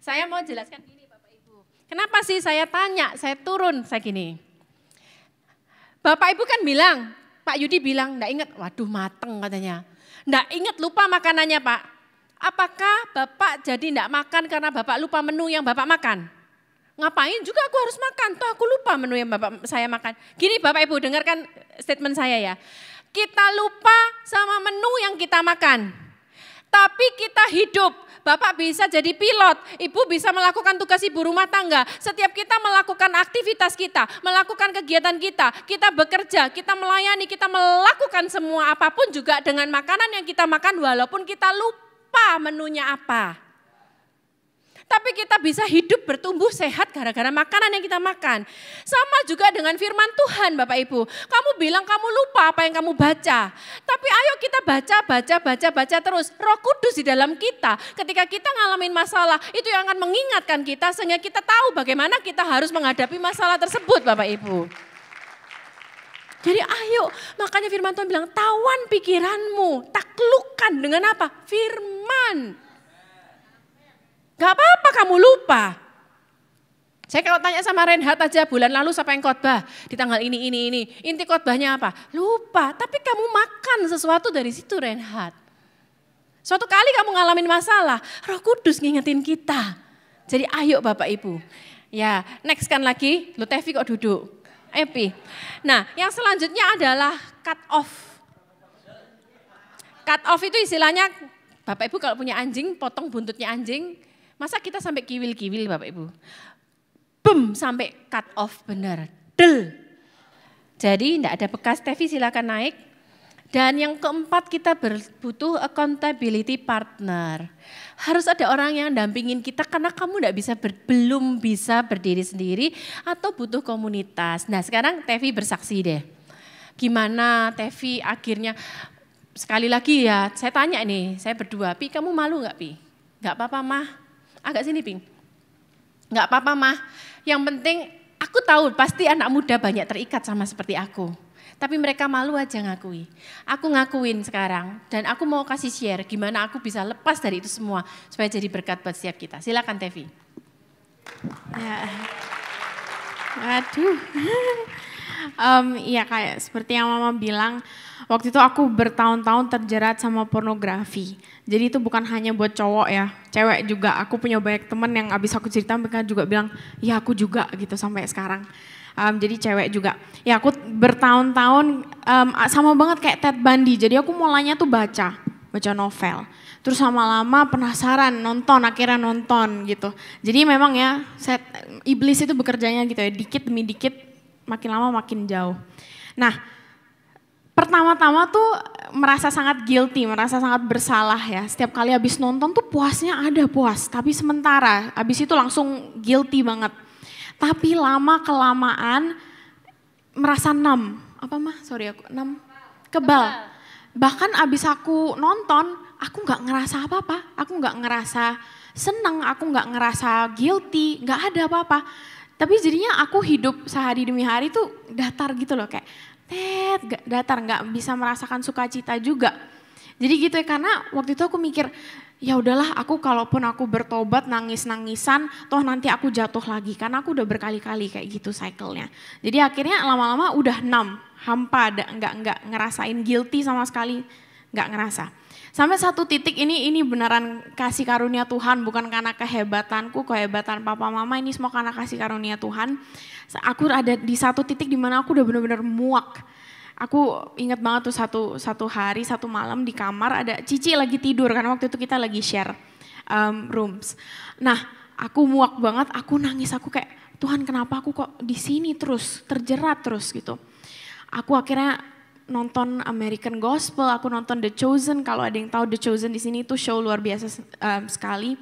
Saya mau jelaskan gini Bapak Ibu. Kenapa sih saya tanya, saya turun, saya gini. Bapak Ibu kan bilang, Pak Yudi bilang enggak inget, waduh mateng katanya. Enggak inget lupa makanannya Pak. Apakah Bapak jadi enggak makan karena Bapak lupa menu yang Bapak makan? Ngapain juga aku harus makan, toh aku lupa menu yang saya makan. Gini Bapak Ibu dengarkan statement saya ya. Kita lupa sama menu yang kita makan. Tapi kita hidup, Bapak bisa jadi pilot, Ibu bisa melakukan tugas ibu rumah tangga. Setiap kita melakukan aktivitas kita, melakukan kegiatan kita bekerja, kita melayani, kita melakukan semua apapun juga dengan makanan yang kita makan walaupun kita lupa menunya apa. Tapi kita bisa hidup bertumbuh sehat gara-gara makanan yang kita makan. Sama juga dengan firman Tuhan Bapak Ibu. Kamu bilang kamu lupa apa yang kamu baca. Tapi ayo kita baca terus. Roh Kudus di dalam kita. Ketika kita ngalamin masalah itu yang akan mengingatkan kita sehingga kita tahu bagaimana kita harus menghadapi masalah tersebut Bapak Ibu. Jadi ayo, makanya firman Tuhan bilang tawan pikiranmu, taklukkan dengan apa? Firman. Gak apa-apa kamu lupa. Saya kalau tanya sama Reinhard aja bulan lalu siapa yang khotbah di tanggal ini. Inti khotbahnya apa? Lupa, tapi kamu makan sesuatu dari situ Reinhard. Suatu kali kamu ngalamin masalah, Roh Kudus ngingetin kita. Jadi ayo Bapak Ibu. Ya, next kan lagi, lu Tevi kok duduk. Epi. Nah, yang selanjutnya adalah cut off. Cut off itu istilahnya Bapak Ibu kalau punya anjing, potong buntutnya anjing. Masa kita sampai kiwil-kiwil Bapak Ibu? Bum, sampai cut off benar. Del. Jadi tidak ada bekas, Tevi silakan naik. Dan yang keempat kita butuh accountability partner. Harus ada orang yang dampingin kita karena kamu belum bisa berdiri sendiri atau butuh komunitas. Nah sekarang Tevi bersaksi deh. Gimana Tevi akhirnya, sekali lagi ya saya tanya nih, saya berdua, Pi kamu malu gak Pi? Gak apa-apa Mah. Agak sini Ping. Gak apa-apa Mah. Yang penting aku tahu pasti anak muda banyak terikat sama seperti aku. Tapi mereka malu aja ngakui. Aku ngakuin sekarang dan aku mau kasih share gimana aku bisa lepas dari itu semua. Supaya jadi berkat buat setiap kita. Silakan Tevi. Ya. Aduh. Iya kayak seperti yang Mama bilang. Waktu itu aku bertahun-tahun terjerat sama pornografi. Jadi itu bukan hanya buat cowok ya, cewek juga. Aku punya banyak temen yang abis aku cerita mereka juga bilang, ya aku juga gitu sampai sekarang. Jadi cewek juga. Ya aku bertahun-tahun sama banget kayak Ted Bundy. Jadi aku mulainya tuh baca novel. Terus lama-lama penasaran akhirnya nonton gitu. Jadi memang ya iblis itu bekerjanya gitu ya, dikit demi dikit makin lama makin jauh. Nah, pertama-tama tuh merasa sangat guilty, merasa sangat bersalah ya. Setiap kali habis nonton tuh puasnya ada puas, tapi sementara habis itu langsung guilty banget. Tapi lama-kelamaan merasa numb. Kebal. Bahkan abis aku nonton, aku gak ngerasa apa-apa. Aku gak ngerasa seneng, aku gak ngerasa guilty, gak ada apa-apa. Tapi jadinya aku hidup sehari demi hari tuh datar gitu loh kayak, datar, nggak bisa merasakan sukacita juga. Jadi gitu ya, karena waktu itu aku mikir, ya udahlah aku kalaupun aku bertobat nangis-nangisan, toh nanti aku jatuh lagi. Karena aku udah berkali-kali kayak gitu cycle-nya. Jadi akhirnya lama-lama udah hampa, nggak ngerasain guilty sama sekali, nggak ngerasa. Sampai satu titik ini beneran kasih karunia Tuhan, bukan karena kehebatanku, kehebatan papa mama, ini semua karena kasih karunia Tuhan. Aku ada di satu titik di mana aku udah bener-bener muak. Aku ingat banget tuh satu hari, satu malam di kamar ada Cici lagi tidur karena waktu itu kita lagi share rooms. Nah, aku muak banget, aku nangis, aku kayak Tuhan kenapa aku kok di sini terus, terjerat terus gitu. Aku akhirnya nonton American Gospel, aku nonton The Chosen. Kalau ada yang tahu The Chosen di sini itu show luar biasa sekali.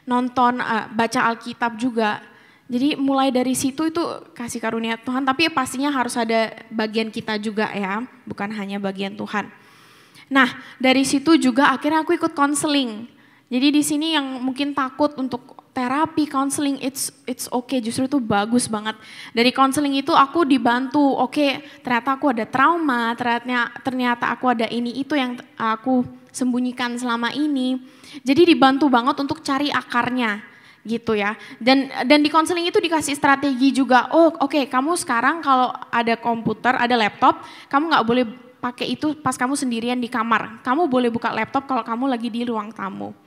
Nonton, baca Alkitab juga. Jadi mulai dari situ itu kasih karunia Tuhan, tapi pastinya harus ada bagian kita juga ya, bukan hanya bagian Tuhan. Nah dari situ juga akhirnya aku ikut counseling. Jadi di sini yang mungkin takut untuk terapi, counseling, it's okay, justru itu bagus banget. Dari counseling itu aku dibantu, oke, ternyata aku ada trauma, ternyata aku ada ini itu yang aku sembunyikan selama ini. Jadi dibantu banget untuk cari akarnya. Gitu ya, dan di konseling itu dikasih strategi juga. Oh oke, kamu sekarang kalau ada komputer, ada laptop, kamu nggak boleh pakai itu pas kamu sendirian di kamar. Kamu boleh buka laptop kalau kamu lagi di ruang tamu.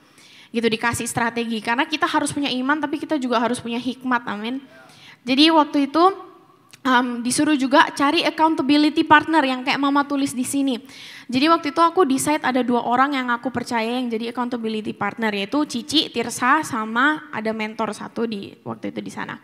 Gitu dikasih strategi, karena kita harus punya iman tapi kita juga harus punya hikmat, amin. Jadi waktu itu disuruh juga cari accountability partner yang kayak mama tulis di sini. Jadi waktu itu aku decide ada 2 orang yang aku percaya yang jadi accountability partner, yaitu Cici, Tirsa, sama ada mentor satu waktu itu di sana.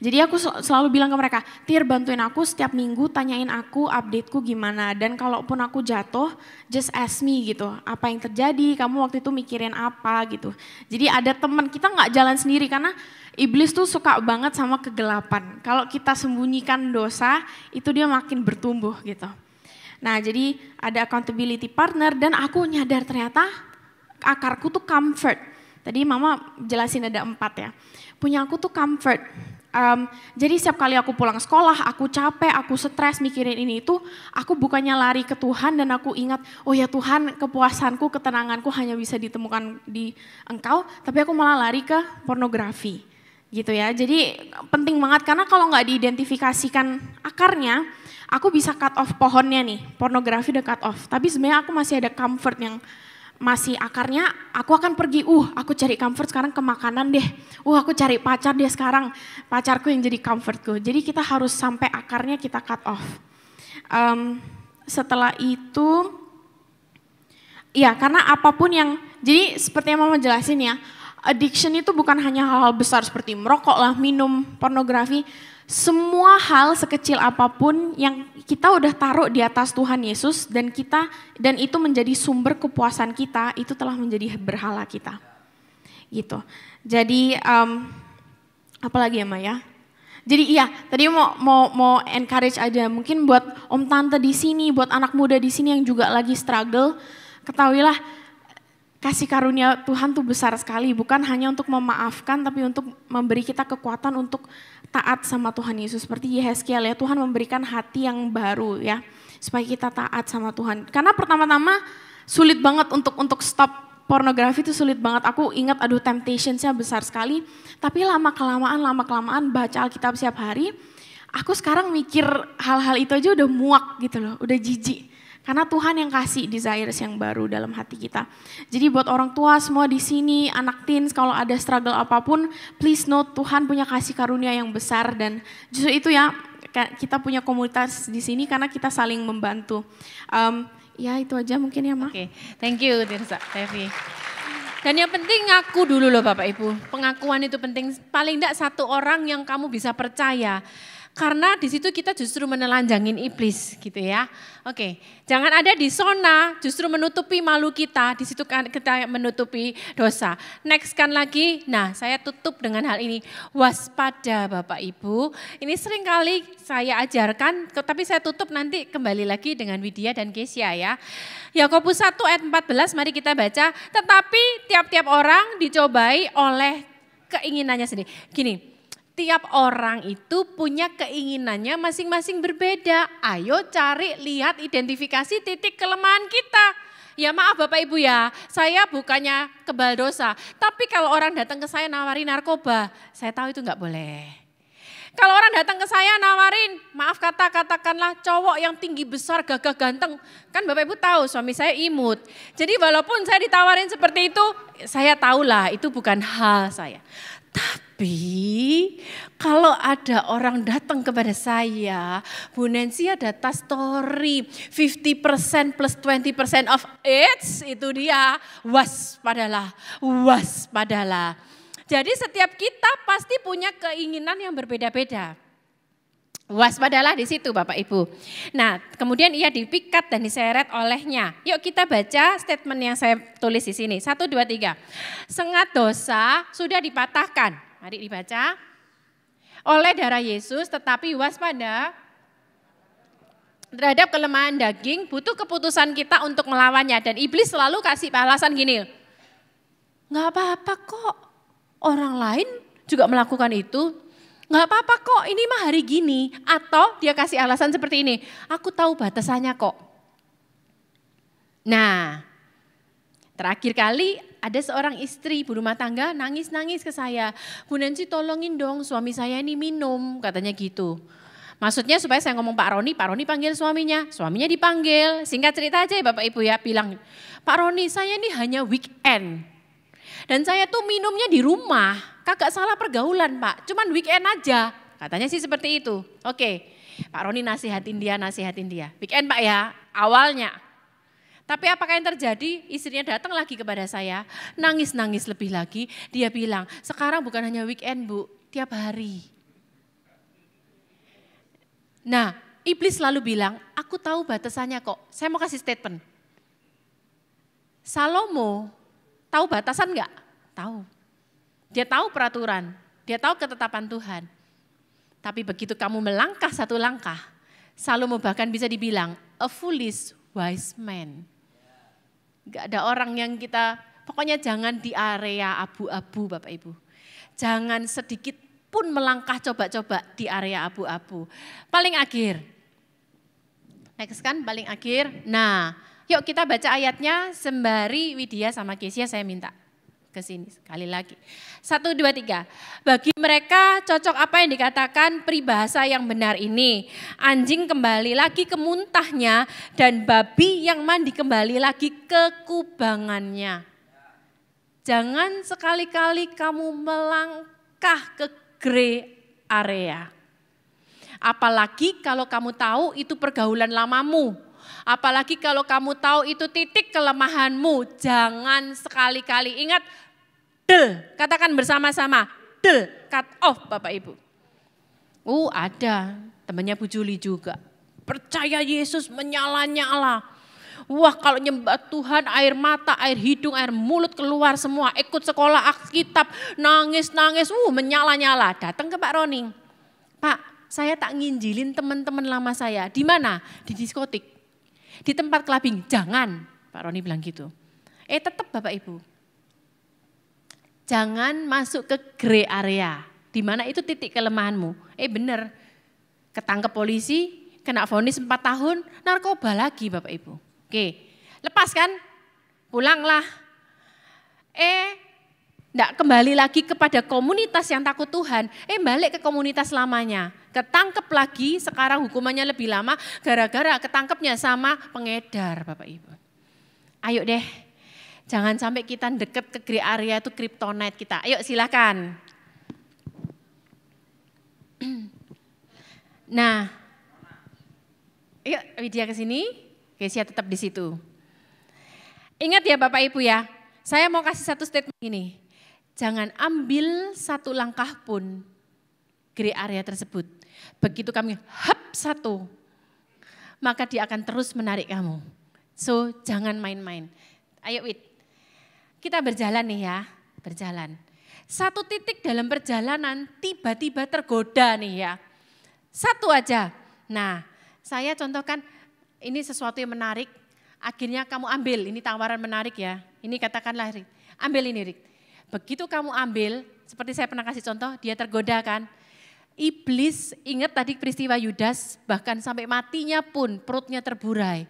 Jadi aku selalu bilang ke mereka, Tir bantuin aku setiap minggu, tanyain aku updateku gimana. Dan kalaupun aku jatuh, just ask me gitu, apa yang terjadi, kamu waktu itu mikirin apa gitu. Jadi ada teman, kita nggak jalan sendiri karena iblis tuh suka banget sama kegelapan. Kalau kita sembunyikan dosa, itu dia makin bertumbuh gitu. Nah jadi ada accountability partner dan aku nyadar ternyata akarku tuh comfort. Tadi mama jelasin ada 4 ya. Punya aku tuh comfort. Jadi setiap kali aku pulang sekolah, aku capek, aku stres mikirin ini itu, aku bukannya lari ke Tuhan dan aku ingat, oh ya Tuhan kepuasanku, ketenanganku hanya bisa ditemukan di Engkau, tapi aku malah lari ke pornografi gitu ya. Jadi penting banget karena kalau nggak diidentifikasikan akarnya, aku bisa cut off pohonnya nih, pornografi udah cut off, tapi sebenarnya aku masih ada comfort yang masih akarnya, aku akan pergi, aku cari comfort sekarang ke makanan deh, aku cari pacar deh sekarang, pacarku yang jadi comfortku. Jadi kita harus sampai akarnya kita cut off. Setelah itu, ya karena apapun yang, jadi seperti yang mama jelasin ya, addiction itu bukan hanya hal-hal besar seperti merokok lah, minum, pornografi, semua hal sekecil apapun yang kita udah taruh di atas Tuhan Yesus dan itu menjadi sumber kepuasan kita, itu telah menjadi berhala kita. Gitu. Jadi apalagi ya Maya? Jadi iya, tadi mau encourage aja mungkin buat om tante di sini, buat anak muda di sini yang juga lagi struggle, ketahuilah kasih karunia Tuhan tuh besar sekali, bukan hanya untuk memaafkan tapi untuk memberi kita kekuatan untuk taat sama Tuhan Yesus. Seperti Yehezkiel ya, Tuhan memberikan hati yang baru ya, supaya kita taat sama Tuhan. Karena pertama-tama sulit banget untuk stop pornografi, itu sulit banget. Aku ingat temptationsnya besar sekali, tapi lama-kelamaan baca Alkitab setiap hari, aku sekarang mikir hal-hal itu aja udah muak gitu loh, udah jijik. Karena Tuhan yang kasih desires yang baru dalam hati kita. Jadi buat orang tua semua di sini, anak teens, kalau ada struggle apapun, please note Tuhan punya kasih karunia yang besar dan justru itu ya kita punya komunitas di sini karena kita saling membantu. Ya itu aja mungkin ya Ma. Oke, thank you Tirsa, Tevi. Dan yang penting ngaku dulu loh Bapak Ibu. Pengakuan itu penting. Paling enggak 1 orang yang kamu bisa percaya. Karena di situ kita justru menelanjangin iblis gitu ya. Oke, jangan ada di zona justru menutupi malu kita, di situ kita menutupi dosa. Next kan lagi, nah saya tutup dengan hal ini. Waspada Bapak Ibu, ini sering kali saya ajarkan, tapi saya tutup nanti kembali lagi dengan Widya dan Kesia ya. Yakobus 1 ayat 14, mari kita baca. Tetapi tiap-tiap orang dicobai oleh keinginannya sendiri. Gini, tiap orang itu punya keinginannya masing-masing berbeda. Ayo cari, lihat, identifikasi titik kelemahan kita. Ya maaf Bapak Ibu ya, saya bukannya kebal dosa. Tapi kalau orang datang ke saya nawarin narkoba, saya tahu itu nggak boleh. Kalau orang datang ke saya nawarin, maaf katakanlah cowok yang tinggi besar, gagah ganteng. Kan Bapak Ibu tahu suami saya imut. Jadi walaupun saya ditawarin seperti itu, saya tahulah itu bukan hal saya. Tapi kalau ada orang datang kepada saya, Bu Nancy ada tas story 50% plus 20% of it, itu dia, waspadalah. Jadi setiap kita pasti punya keinginan yang berbeda-beda. Waspadalah di situ Bapak Ibu. Nah kemudian ia dipikat dan diseret olehnya. Yuk kita baca statement yang saya tulis di sini. 1, 2, 3. Sengat dosa sudah dipatahkan. Mari dibaca. Oleh darah Yesus tetapi waspada terhadap kelemahan daging, butuh keputusan kita untuk melawannya. Dan iblis selalu kasih alasan gini. Nggak apa-apa kok, orang lain juga melakukan itu. Nggak apa-apa kok, ini mah hari gini. Atau dia kasih alasan seperti ini, aku tahu batasannya kok. Nah, terakhir kali ada seorang istri ibu rumah tangga nangis-nangis ke saya. Bu Nancy tolongin dong suami saya ini minum, katanya gitu. Maksudnya supaya saya ngomong Pak Roni panggil suaminya dipanggil. Singkat cerita aja ya Bapak Ibu ya, bilang, Pak Roni saya ini hanya weekend. Dan saya tuh minumnya di rumah, kagak salah pergaulan Pak, cuman weekend aja. Katanya sih seperti itu. Oke, Pak Roni nasihatin dia. Weekend Pak ya, awalnya. Tapi apakah yang terjadi? Istrinya datang lagi kepada saya, nangis-nangis lebih lagi. Dia bilang, sekarang bukan hanya weekend Bu, tiap hari. Nah, iblis selalu bilang, aku tahu batasannya kok. Saya mau kasih statement. Salomo tahu batasan enggak? Tahu. Dia tahu peraturan, dia tahu ketetapan Tuhan. Tapi begitu kamu melangkah satu langkah, Salomo bahkan bisa dibilang, a foolish wise man. Gak ada orang yang kita, pokoknya jangan di area abu-abu Bapak Ibu. Jangan sedikit pun melangkah coba-coba di area abu-abu. Paling akhir. Next kan paling akhir. Nah yuk kita baca ayatnya sembari Widya sama Kesia saya minta ke sini sekali lagi. 1, 2, 3. Bagi mereka cocok apa yang dikatakan peribahasa yang benar ini. Anjing kembali lagi ke muntahnya dan babi yang mandi kembali lagi ke kubangannya. Jangan sekali-kali kamu melangkah ke gray area. Apalagi kalau kamu tahu itu pergaulan lamamu. Apalagi kalau kamu tahu itu titik kelemahanmu, jangan sekali-kali ingat, katakan bersama-sama, cut off Bapak Ibu. Ada temannya Bu Juli juga, percaya Yesus menyala-nyala. Wah kalau nyembah Tuhan air mata, air hidung, air mulut keluar semua, ikut sekolah Alkitab, nangis-nangis, menyala-nyala. Datang ke Pak Roni, Pak saya tak nginjilin teman-teman lama saya, di mana? Di diskotik. Di tempat clubbing, jangan. Pak Roni bilang gitu. Tetap Bapak Ibu. Jangan masuk ke gray area. Di mana itu titik kelemahanmu. Bener. Ketangkep polisi, kena vonis 4 tahun, narkoba lagi Bapak Ibu. Oke, lepas kan? Pulanglah. Enggak kembali lagi kepada komunitas yang takut Tuhan. Balik ke komunitas lamanya. Ketangkep lagi, sekarang hukumannya lebih lama gara-gara ketangkepnya sama pengedar Bapak Ibu. Ayo deh, jangan sampai kita deket ke gray area itu kryptonite kita. Ayo silakan. Nah, yuk Widya ke sini, Kesia tetap di situ. Ingat ya Bapak Ibu ya, saya mau kasih satu statement ini. Jangan ambil satu langkah pun gray area tersebut. Begitu kami satu, maka dia akan terus menarik kamu. So jangan main-main. Ayo Wid, kita berjalan nih ya, berjalan. Satu titik dalam perjalanan tiba-tiba tergoda nih ya. Satu aja. Nah saya contohkan ini sesuatu yang menarik, akhirnya kamu ambil, ini tawaran menarik ya. Ini katakanlah Rik, ambil ini Rik. Begitu kamu ambil, seperti saya pernah kasih contoh, dia tergoda kan. Iblis ingat tadi peristiwa Yudas, bahkan sampai matinya pun perutnya terburai.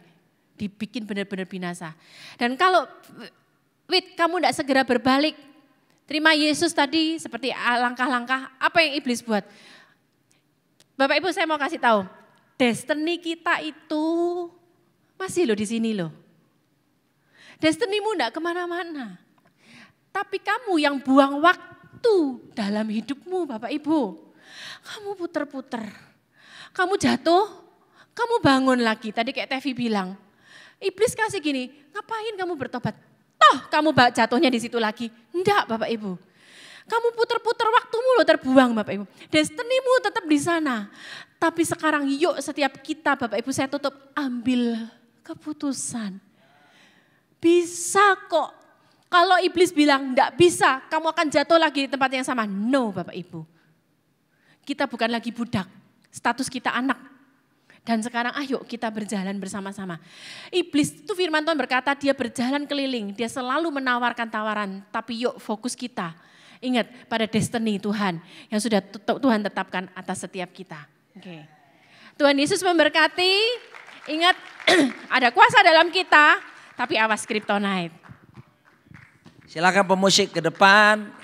Dibikin benar-benar binasa. Dan kalau Wid, kamu tidak segera berbalik, terima Yesus tadi seperti langkah-langkah, apa yang iblis buat? Bapak Ibu saya mau kasih tahu, destiny kita itu masih loh di sini loh. Destinimu tidak kemana-mana. Tapi kamu yang buang waktu dalam hidupmu Bapak Ibu. Kamu puter-puter, kamu jatuh, kamu bangun lagi. Tadi kayak Tevi bilang, iblis kasih gini, ngapain kamu bertobat? Toh kamu jatuhnya di situ lagi. Enggak Bapak Ibu. Kamu puter-puter waktumu lo terbuang Bapak Ibu. Destinimu tetap di sana. Tapi sekarang yuk setiap kita Bapak Ibu saya tutup, ambil keputusan. Bisa kok. Kalau iblis bilang enggak bisa, kamu akan jatuh lagi di tempat yang sama. No Bapak Ibu. Kita bukan lagi budak, status kita anak. Dan sekarang ayo kita berjalan bersama-sama. Iblis itu firman Tuhan berkata dia berjalan keliling, dia selalu menawarkan tawaran. Tapi yuk fokus kita, ingat pada destiny Tuhan yang sudah Tuhan tetapkan atas setiap kita. Oke. Tuhan Yesus memberkati, ingat ada kuasa dalam kita, tapi awas kryptonite. Silakan pemusik ke depan.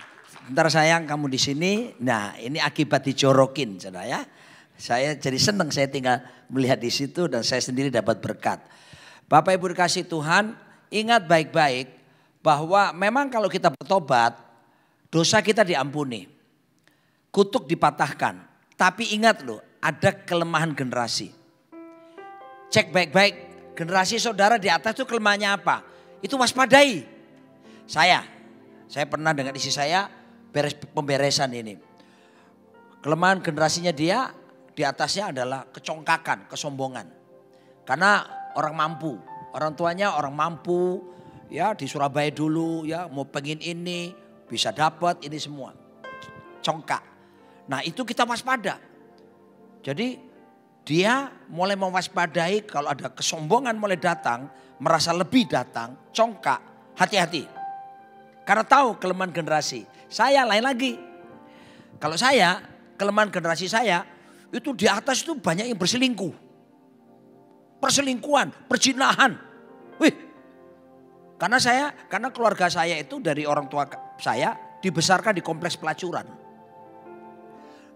Bentar sayang kamu di sini. Nah ini akibat dijorokin saudara ya. Saya jadi senang saya tinggal melihat di situ dan saya sendiri dapat berkat. Bapak Ibu dikasih Tuhan, ingat baik-baik bahwa memang kalau kita bertobat, dosa kita diampuni. Kutuk dipatahkan. Tapi ingat loh, ada kelemahan generasi. Cek baik-baik generasi saudara di atas itu kelemahannya apa? Itu waspadai. Saya pernah dengan isi saya pemberesan ini. Kelemahan generasinya dia di atasnya adalah kecongkakan, kesombongan. Karena orang mampu, orang tuanya orang mampu, ya di Surabaya dulu ya mau pengen ini, bisa dapat ini semua. Congkak. Nah itu kita waspada. Jadi dia mulai mewaspadai kalau ada kesombongan mulai datang, merasa lebih datang, congkak, hati-hati. Karena tahu kelemahan generasi. Saya lain lagi. Kalau saya, kelemahan generasi saya, itu di atas itu banyak yang berselingkuh. Perselingkuhan, perzinahan. Wih. Karena keluarga saya itu dari orang tua saya dibesarkan di kompleks pelacuran.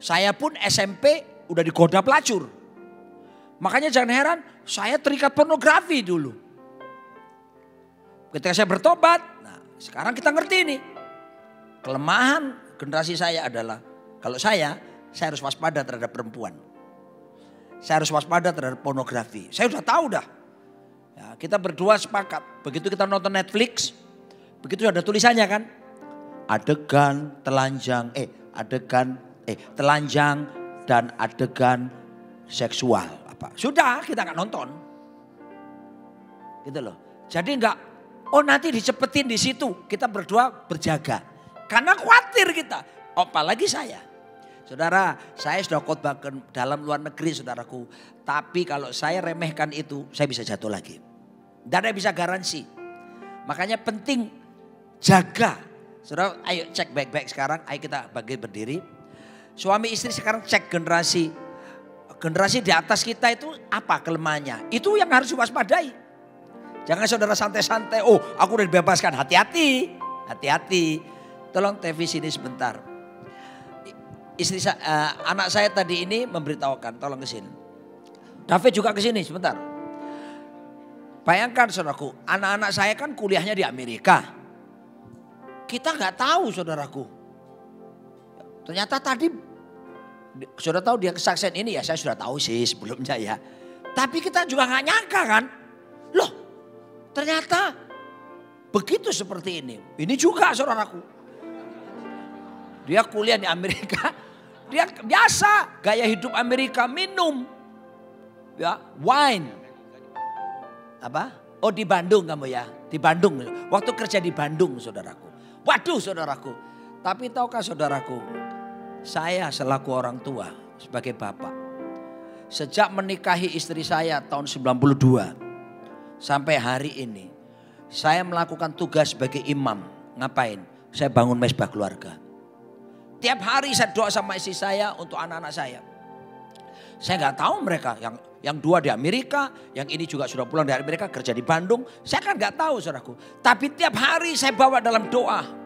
Saya pun SMP udah digoda pelacur. Makanya jangan heran saya terikat pornografi dulu. Ketika saya bertobat, nah sekarang kita ngerti ini. Kelemahan generasi saya adalah kalau saya harus waspada terhadap perempuan. Saya harus waspada terhadap pornografi. Saya udah tahu dah. Ya, kita berdua sepakat. Begitu kita nonton Netflix, begitu ada tulisannya kan. Telanjang dan adegan seksual. Sudah kita nggak nonton. Gitu loh. Jadi nanti dicepetin di situ. Kita berdua berjaga. Karena khawatir kita. Apalagi saya. Saudara, saya sudah khotbah dalam luar negeri saudaraku. Tapi kalau saya remehkan itu, saya bisa jatuh lagi. Tidak ada yang bisa garansi. Makanya penting jaga. Saudara, ayo cek baik-baik sekarang. Ayo kita berdiri. Suami istri sekarang cek generasi di atas kita itu apa kelemahannya. Itu yang harus diwaspadai. Jangan saudara santai-santai. Oh aku udah dibebaskan. Hati-hati. Hati-hati. Tolong TV sini sebentar. Anak saya tadi ini memberitahukan. Tolong ke sini. David juga ke sini sebentar. Bayangkan saudaraku. Anak-anak saya kan kuliahnya di Amerika. Kita nggak tahu saudaraku. Ternyata tadi sudah tahu dia kesaksian ini ya saya sudah tahu sih sebelumnya ya. Tapi kita juga gak nyangka kan. Loh ternyata begitu seperti ini. Ini juga saudaraku. Dia kuliah di Amerika. Dia biasa gaya hidup Amerika minum. Ya wine. Apa? Oh di Bandung kamu ya. Di Bandung. Waktu kerja di Bandung saudaraku. Waduh saudaraku. Tapi tahukah saudaraku. Saya selaku orang tua sebagai bapak. Sejak menikahi istri saya tahun 92 sampai hari ini. Saya melakukan tugas sebagai imam. Ngapain? Saya bangun mezbah keluarga. Tiap hari saya doa sama istri saya untuk anak-anak saya. Saya nggak tahu mereka. Yang dua di Amerika. Yang ini juga sudah pulang dari Amerika kerja di Bandung. Saya kan nggak tahu saudaraku. Tapi tiap hari saya bawa dalam doa.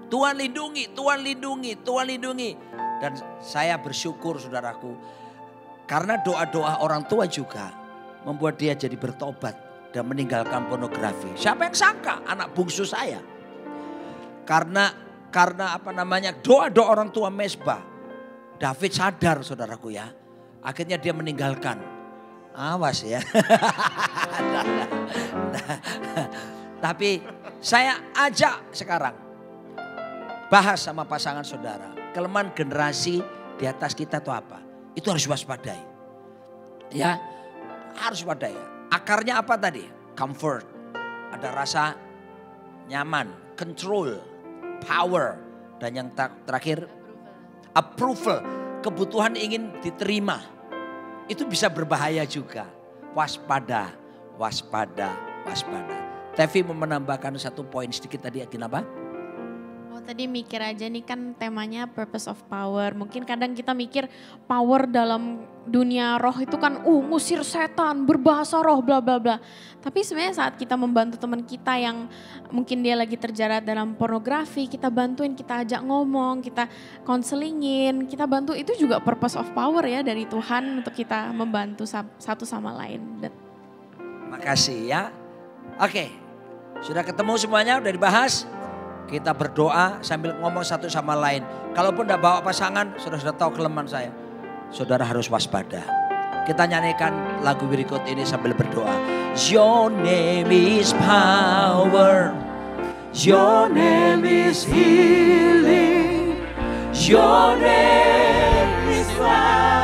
Tuhan lindungi, Tuhan lindungi, Tuhan lindungi. Dan saya bersyukur saudaraku. Karena doa-doa orang tua juga membuat dia jadi bertobat dan meninggalkan pornografi. Siapa yang sangka anak bungsu saya. Karena doa-doa orang tua mezbah. David sadar saudaraku ya. Akhirnya dia meninggalkan. Awas ya. Tapi saya ajak sekarang. Bahas sama pasangan saudara. Kelemahan generasi di atas kita itu apa? Itu harus waspadai. Ya, harus waspadai. Akarnya apa tadi? Comfort. Ada rasa nyaman, control, power. Dan yang terakhir approval. Kebutuhan ingin diterima. Itu bisa berbahaya juga. Waspada, waspada, waspada. Tevi mau menambahkan satu poin sedikit tadi. Kenapa? Tadi mikir aja nih kan temanya purpose of power. Mungkin kadang kita mikir power dalam dunia roh itu kan ngusir setan, berbahasa roh bla bla bla. Tapi sebenarnya saat kita membantu teman kita yang mungkin dia lagi terjerat dalam pornografi, kita bantuin, kita ajak ngomong, kita konselingin, kita bantu, itu juga purpose of power ya dari Tuhan untuk kita membantu satu sama lain. Makasih ya. Oke, sudah ketemu semuanya, udah dibahas. Kita berdoa sambil ngomong satu sama lain. Kalaupun tidak bawa pasangan, sudah tahu kelemahan saya. Saudara harus waspada. Kita nyanyikan lagu berikut ini sambil berdoa. Your name is power, your name is healing, your name is life.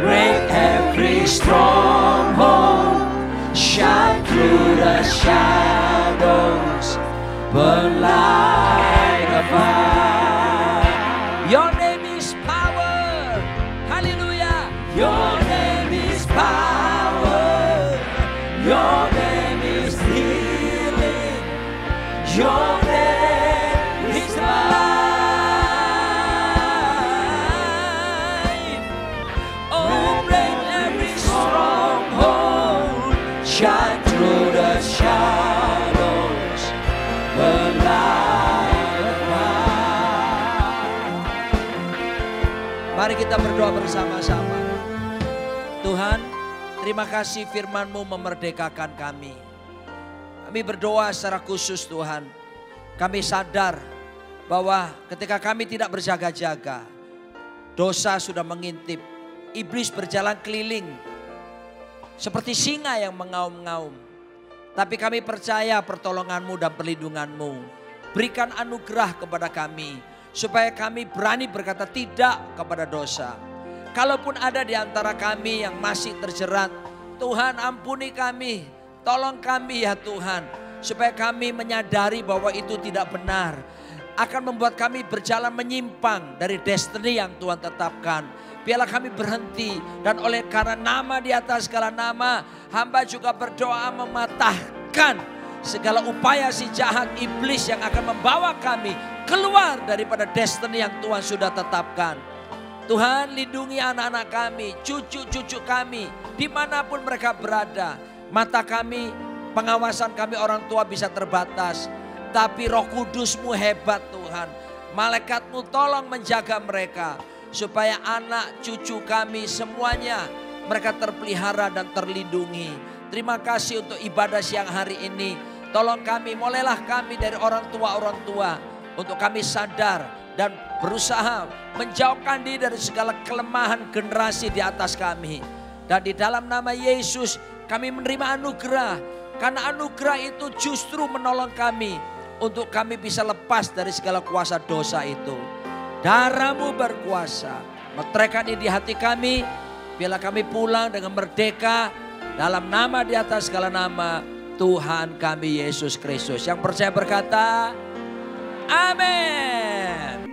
Break every stronghold, shine through the shadows, burn like a fire. Your name is power, hallelujah. Your name is power, your name is healing, your name is life. Oh, break every stronghold, shine through the shadows, burn like a fire. Mari kita berdoa bersama-sama. Tuhan, terima kasih firman-Mu memerdekakan kami. Kami berdoa secara khusus Tuhan. Kami sadar bahwa ketika kami tidak berjaga-jaga, dosa sudah mengintip. Iblis berjalan keliling seperti singa yang mengaum-ngaum. Tapi kami percaya pertolongan-Mu dan perlindungan-Mu. Berikan anugerah kepada kami supaya kami berani berkata tidak kepada dosa. Kalaupun ada di antara kami yang masih terjerat, Tuhan ampuni kami, tolong kami ya Tuhan. Supaya kami menyadari bahwa itu tidak benar. Akan membuat kami berjalan menyimpang dari destiny yang Tuhan tetapkan. Biarlah kami berhenti dan oleh karena nama di atas segala nama, hamba juga berdoa mematahkan segala upaya si jahat iblis yang akan membawa kami keluar daripada destiny yang Tuhan sudah tetapkan. Tuhan lindungi anak-anak kami, cucu-cucu kami, dimanapun mereka berada. Mata kami, pengawasan kami orang tua bisa terbatas. Tapi Roh Kudus-Mu hebat Tuhan. Malaikat-Mu tolong menjaga mereka. Supaya anak cucu kami semuanya mereka terpelihara dan terlindungi. Terima kasih untuk ibadah siang hari ini. Tolong kami, mulailah kami dari orang tua untuk kami sadar dan berusaha menjauhkan diri dari segala kelemahan generasi di atas kami. Dan di dalam nama Yesus kami menerima anugerah. Karena anugerah itu justru menolong kami untuk kami bisa lepas dari segala kuasa dosa itu. Darah-Mu berkuasa. Meteraikan ini di hati kami. Biarlah kami pulang dengan merdeka. Dalam nama di atas segala nama Tuhan kami Yesus Kristus. Yang percaya berkata, amin.